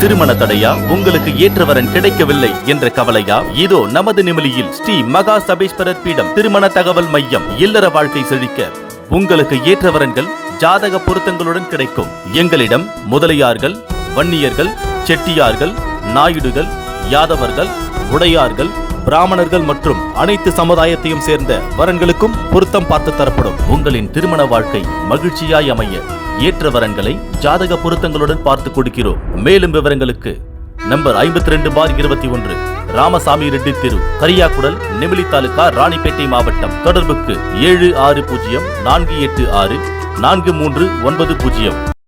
திருமண தடையா, உங்களுக்கு ஏற்றவரன் கிடைக்கவில்லை என்ற கவலையா? இதோ நமது நிமிலியில் ஸ்ரீ மகா சபேஸ்வரர் பீடம் திருமண தகவல் மையம். இல்லற வாழ்க்கை செழிக்க உங்களுக்கு ஏற்றவரன்கள் ஜாதக பொருத்தங்களுடன் கிடைக்கும். எங்களிடம் முதலியார்கள், வன்னியர்கள், செட்டியார்கள், நாயுடுகள், யாதவர்கள், உடையார்கள், பிராமணர்கள் மற்றும் அனைத்து சமுதாயத்தையும் சேர்ந்த வரன்களுக்கும் பொருத்தம் பார்த்து தரப்படும். உங்களின் திருமண வாழ்க்கை மகிழ்ச்சியாய் அமைய ஏற்ற வரன்களை ஜாதக பொருத்தங்களுடன் பார்த்து கொடுக்கிறோம். மேலும் விவரங்களுக்கு நம்பர் 52/21 ராமசாமி ரெட்டி தெரு, கரியாக்குடல், நெமிலி தாலுகா, ராணிப்பேட்டை மாவட்டம். தொடர்புக்கு 7604864390.